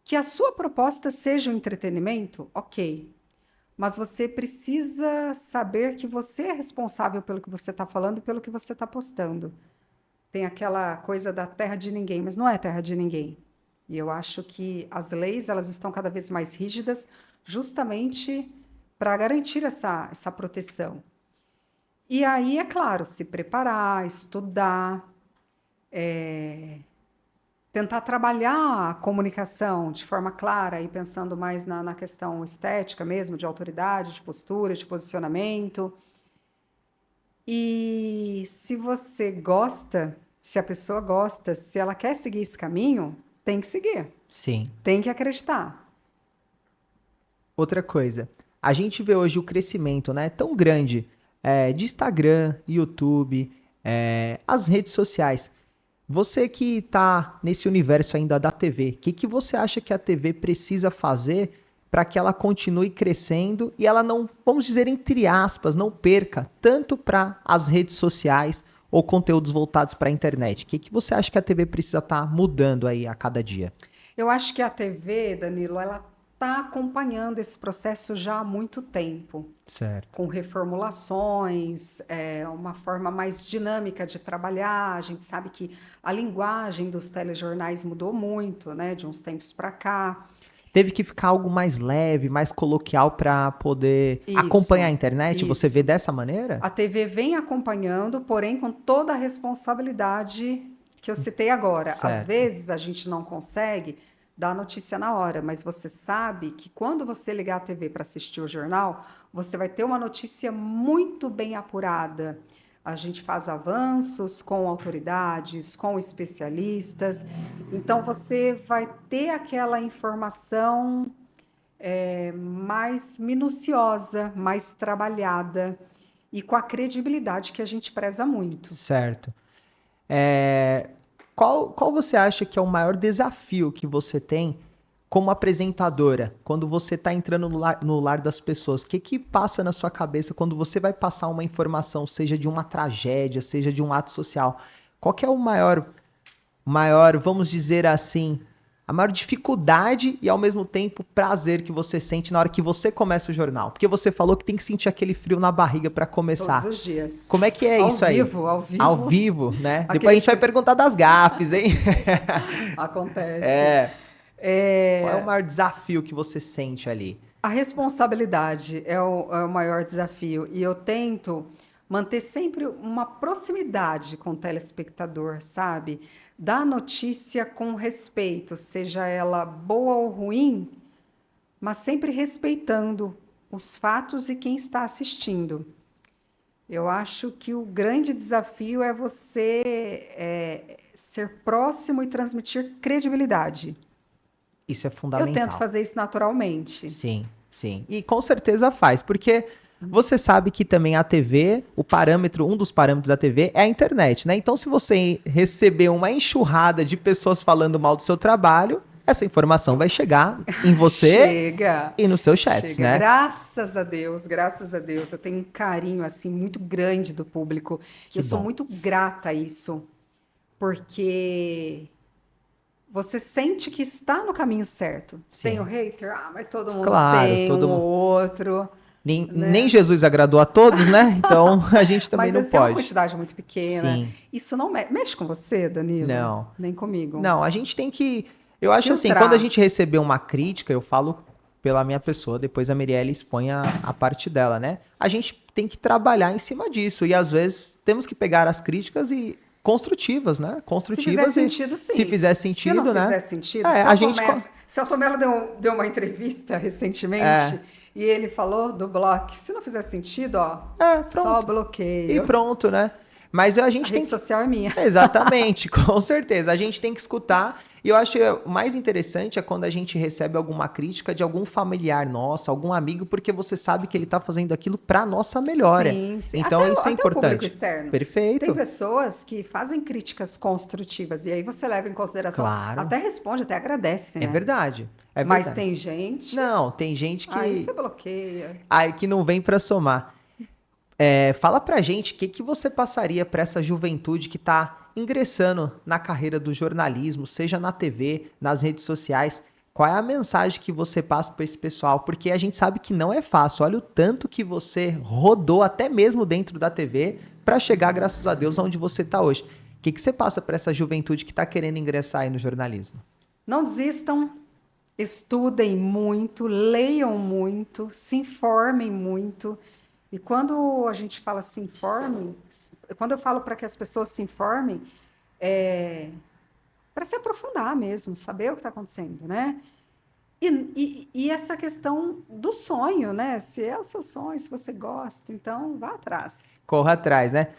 [SPEAKER 2] Que a sua proposta seja um entretenimento, ok. Mas você precisa saber que você é responsável pelo que você está falando e pelo que você está postando. Tem aquela coisa da terra de ninguém, mas não é terra de ninguém. E eu acho que as leis, elas estão cada vez mais rígidas justamente para garantir essa proteção. E aí, é claro, se preparar, estudar, tentar trabalhar a comunicação de forma clara e pensando mais na questão estética mesmo, de autoridade, de postura, de posicionamento. E se você gosta, se a pessoa gosta, se ela quer seguir esse caminho, tem que seguir,
[SPEAKER 1] Sim.
[SPEAKER 2] tem que acreditar.
[SPEAKER 1] Outra coisa, a gente vê hoje o crescimento, né, tão grande de Instagram, YouTube, as redes sociais. Você que está nesse universo ainda da TV, o que você acha que a TV precisa fazer para que ela continue crescendo e ela não, vamos dizer entre aspas, não perca tanto para as redes sociais ou conteúdos voltados para a internet? O que você acha que a TV precisa estar mudando aí a cada dia?
[SPEAKER 2] Eu acho que a TV, Danilo, ela está acompanhando esse processo já há muito tempo.
[SPEAKER 1] Certo.
[SPEAKER 2] Com reformulações, uma forma mais dinâmica de trabalhar. A gente sabe que a linguagem dos telejornais mudou muito, né, de uns tempos para cá.
[SPEAKER 1] Teve que ficar algo mais leve, mais coloquial para poder acompanhar a internet? Você vê dessa maneira?
[SPEAKER 2] A TV vem acompanhando, porém com toda a responsabilidade que eu citei agora.
[SPEAKER 1] Certo.
[SPEAKER 2] Às vezes a gente não consegue dar a notícia na hora, mas você sabe que quando você ligar a TV para assistir o jornal, você vai ter uma notícia muito bem apurada. A gente faz avanços com autoridades, com especialistas, então você vai ter aquela informação mais minuciosa, mais trabalhada e com a credibilidade que a gente preza muito.
[SPEAKER 1] Certo. Qual você acha que é o maior desafio que você tem como apresentadora, quando você está entrando no lar das pessoas? O que passa na sua cabeça quando você vai passar uma informação, seja de uma tragédia, seja de um ato social? Qual que é o maior, vamos dizer assim, a maior dificuldade e ao mesmo tempo prazer que você sente na hora que você começa o jornal? Porque você falou que tem que sentir aquele frio na barriga para começar.
[SPEAKER 2] Todos os dias.
[SPEAKER 1] Como é que é isso aí?
[SPEAKER 2] Ao vivo.
[SPEAKER 1] Ao vivo, né? Depois a gente vai perguntar das gafes, hein?
[SPEAKER 2] Acontece.
[SPEAKER 1] Qual é o maior desafio que você sente ali?
[SPEAKER 2] A responsabilidade é o maior desafio. E eu tento manter sempre uma proximidade com o telespectador, sabe? Dar a notícia com respeito, seja ela boa ou ruim, mas sempre respeitando os fatos e quem está assistindo. Eu acho que o grande desafio é você ser próximo e transmitir credibilidade.
[SPEAKER 1] Isso é fundamental.
[SPEAKER 2] Eu tento fazer isso naturalmente.
[SPEAKER 1] Sim, sim. E com certeza faz, porque você sabe que também a TV, um dos parâmetros da TV é a internet, né? Então, se você receber uma enxurrada de pessoas falando mal do seu trabalho, essa informação vai chegar em você e nos seus chefes, né?
[SPEAKER 2] Graças a Deus, eu tenho um carinho assim muito grande do público. Eu sou muito grata a isso, porque você sente que está no caminho certo.
[SPEAKER 1] Sim.
[SPEAKER 2] Tem o hater, mas todo mundo tem ou outro.
[SPEAKER 1] Nem Jesus agradou a todos, né? Então a gente também não pode.
[SPEAKER 2] Mas é uma quantidade muito pequena.
[SPEAKER 1] Sim.
[SPEAKER 2] Isso não mexe com você, Danilo?
[SPEAKER 1] Não.
[SPEAKER 2] Nem comigo.
[SPEAKER 1] Não, a gente tem que... Eu acho
[SPEAKER 2] filtrar.
[SPEAKER 1] assim, quando a gente receber uma crítica, eu falo pela minha pessoa, depois a Mirelle expõe a parte dela, né? A gente tem que trabalhar em cima disso. E às vezes temos que pegar as críticas e construtivas, né? Construtivas.
[SPEAKER 2] Se fizer sentido, sim.
[SPEAKER 1] Se fizer sentido,
[SPEAKER 2] se não fizer sentido, Celso Mello deu uma entrevista recentemente e ele falou do bloco. Se não fizer sentido, só bloqueio.
[SPEAKER 1] E pronto, né? Mas a
[SPEAKER 2] A
[SPEAKER 1] gente tem
[SPEAKER 2] rede social é minha.
[SPEAKER 1] Exatamente, com certeza. A gente tem que escutar. E eu acho que o mais interessante é quando a gente recebe alguma crítica de algum familiar nosso, algum amigo, porque você sabe que ele está fazendo aquilo para nossa melhora.
[SPEAKER 2] Sim, sim.
[SPEAKER 1] Então isso é
[SPEAKER 2] Até o público
[SPEAKER 1] importante.
[SPEAKER 2] externo. Tem
[SPEAKER 1] Perfeito.
[SPEAKER 2] pessoas que fazem críticas construtivas e aí você leva em consideração,
[SPEAKER 1] Claro.
[SPEAKER 2] até responde, até agradece,
[SPEAKER 1] É
[SPEAKER 2] né?
[SPEAKER 1] verdade. É
[SPEAKER 2] Mas
[SPEAKER 1] verdade.
[SPEAKER 2] tem gente,
[SPEAKER 1] Não, tem gente
[SPEAKER 2] aí você
[SPEAKER 1] que,
[SPEAKER 2] bloqueia.
[SPEAKER 1] que não vem para somar. Fala pra gente o que você passaria para essa juventude que está ingressando na carreira do jornalismo, seja na TV, nas redes sociais. Qual é a mensagem que você passa para esse pessoal? Porque a gente sabe que não é fácil. Olha o tanto que você rodou até mesmo dentro da TV para chegar, graças a Deus, onde você está hoje. O que você passa para essa juventude que está querendo ingressar aí no jornalismo?
[SPEAKER 2] Não desistam, estudem muito, leiam muito, se informem muito. E quando a gente fala se informem, quando eu falo para que as pessoas se informem, é para se aprofundar mesmo, saber o que está acontecendo, né? E essa questão do sonho, né? Se é o seu sonho, se você gosta, então vá atrás.
[SPEAKER 1] Corra atrás, né?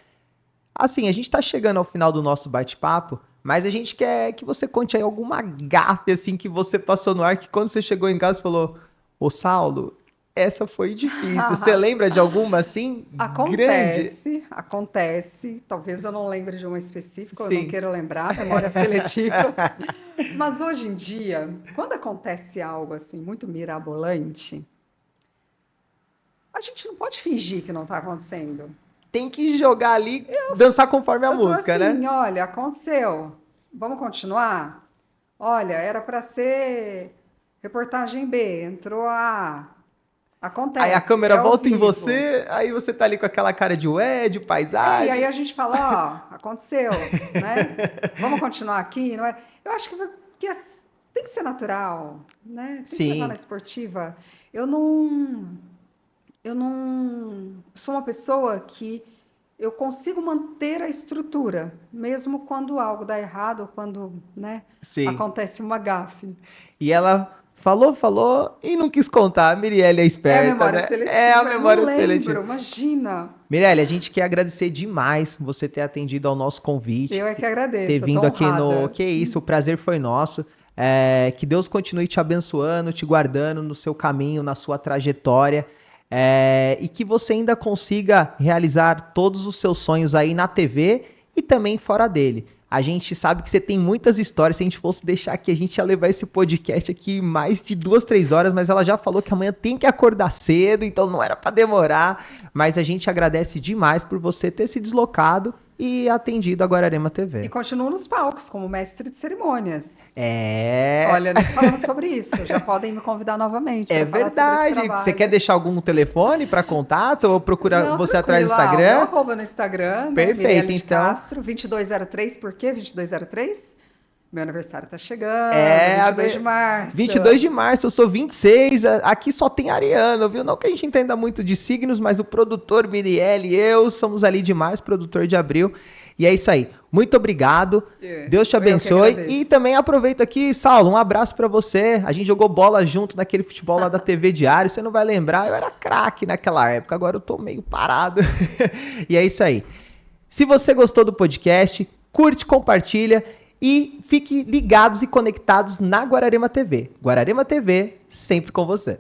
[SPEAKER 1] Assim, a gente está chegando ao final do nosso bate-papo, mas a gente quer que você conte aí alguma gafe, assim, que você passou no ar, que quando você chegou em casa falou, ô Saulo, essa foi difícil. Você lembra de alguma, assim, grande?
[SPEAKER 2] Acontece. Talvez eu não lembre de uma específica, eu não
[SPEAKER 1] Sim.
[SPEAKER 2] quero lembrar, memória seletiva. Mas hoje em dia, quando acontece algo assim muito mirabolante, a gente não pode fingir que não está acontecendo.
[SPEAKER 1] Tem que jogar ali, dançar conforme a
[SPEAKER 2] Eu tô
[SPEAKER 1] música,
[SPEAKER 2] assim,
[SPEAKER 1] né?
[SPEAKER 2] olha, aconteceu. Vamos continuar? Olha, era para ser reportagem B, entrou a acontece,
[SPEAKER 1] Aí a câmera
[SPEAKER 2] ao
[SPEAKER 1] volta em
[SPEAKER 2] vivo.
[SPEAKER 1] você, aí você tá ali com aquela cara de ué, de
[SPEAKER 2] E
[SPEAKER 1] paisagem.
[SPEAKER 2] aí a gente fala, ó, aconteceu, né? Vamos continuar aqui, não é? Eu acho que tem que ser natural, né? Tem que levar na
[SPEAKER 1] Sim,
[SPEAKER 2] esportiva. Eu não sou uma pessoa que eu consigo manter a estrutura, mesmo quando algo dá errado ou quando, né,
[SPEAKER 1] sim.
[SPEAKER 2] acontece uma gafe.
[SPEAKER 1] E ela falou e não quis contar. A Mirelle é
[SPEAKER 2] É a
[SPEAKER 1] esperta,
[SPEAKER 2] memória
[SPEAKER 1] né? É a
[SPEAKER 2] seletiva, eu não
[SPEAKER 1] memória
[SPEAKER 2] lembro,
[SPEAKER 1] seletiva.
[SPEAKER 2] imagina.
[SPEAKER 1] Mirelle, a gente quer agradecer demais você ter atendido ao nosso convite,
[SPEAKER 2] Eu é que
[SPEAKER 1] ter
[SPEAKER 2] agradeço, eu tô
[SPEAKER 1] vindo aqui no.
[SPEAKER 2] honrada.
[SPEAKER 1] Que isso, o prazer foi nosso. Que Deus continue te abençoando, te guardando no seu caminho, na sua trajetória. E que você ainda consiga realizar todos os seus sonhos aí na TV e também fora dele. A gente sabe que você tem muitas histórias. Se a gente fosse deixar aqui, a gente ia levar esse podcast aqui mais de 2, 3 horas, mas ela já falou que amanhã tem que acordar cedo, então não era para demorar. Mas a gente agradece demais por você ter se deslocado e atendido a Guararema
[SPEAKER 2] E
[SPEAKER 1] TV.
[SPEAKER 2] continuo nos palcos como mestre de cerimônias.
[SPEAKER 1] É,
[SPEAKER 2] Olha, nem falamos sobre isso. Já podem me convidar novamente
[SPEAKER 1] é
[SPEAKER 2] para falar sobre esse
[SPEAKER 1] verdade. Você quer
[SPEAKER 2] trabalho.
[SPEAKER 1] deixar algum telefone para contato ou procura
[SPEAKER 2] Não,
[SPEAKER 1] você atrás do
[SPEAKER 2] tranquilo. Meu
[SPEAKER 1] Instagram?
[SPEAKER 2] arroba no Instagram, né?
[SPEAKER 1] Perfeito,
[SPEAKER 2] Mirelle de
[SPEAKER 1] então.
[SPEAKER 2] Castro, 2203. Por quê 2203? Meu aniversário tá chegando,
[SPEAKER 1] É,
[SPEAKER 2] 22 de março.
[SPEAKER 1] 22 de março, eu sou 26, aqui só tem ariano, viu? Não que a gente entenda muito de signos, mas o produtor Mirielle e eu somos ali de março, produtor de abril. E é isso aí. Muito obrigado. Deus te
[SPEAKER 2] Eu que
[SPEAKER 1] abençoe.
[SPEAKER 2] agradeço.
[SPEAKER 1] E também aproveito aqui, Saulo, um abraço pra você. A gente jogou bola junto naquele futebol lá da TV Diário. Você não vai lembrar, eu era craque naquela época. Agora eu tô meio parado. E é isso aí. Se você gostou do podcast, curte, compartilha e fique ligados e conectados na Guararema TV. Guararema TV, sempre com você.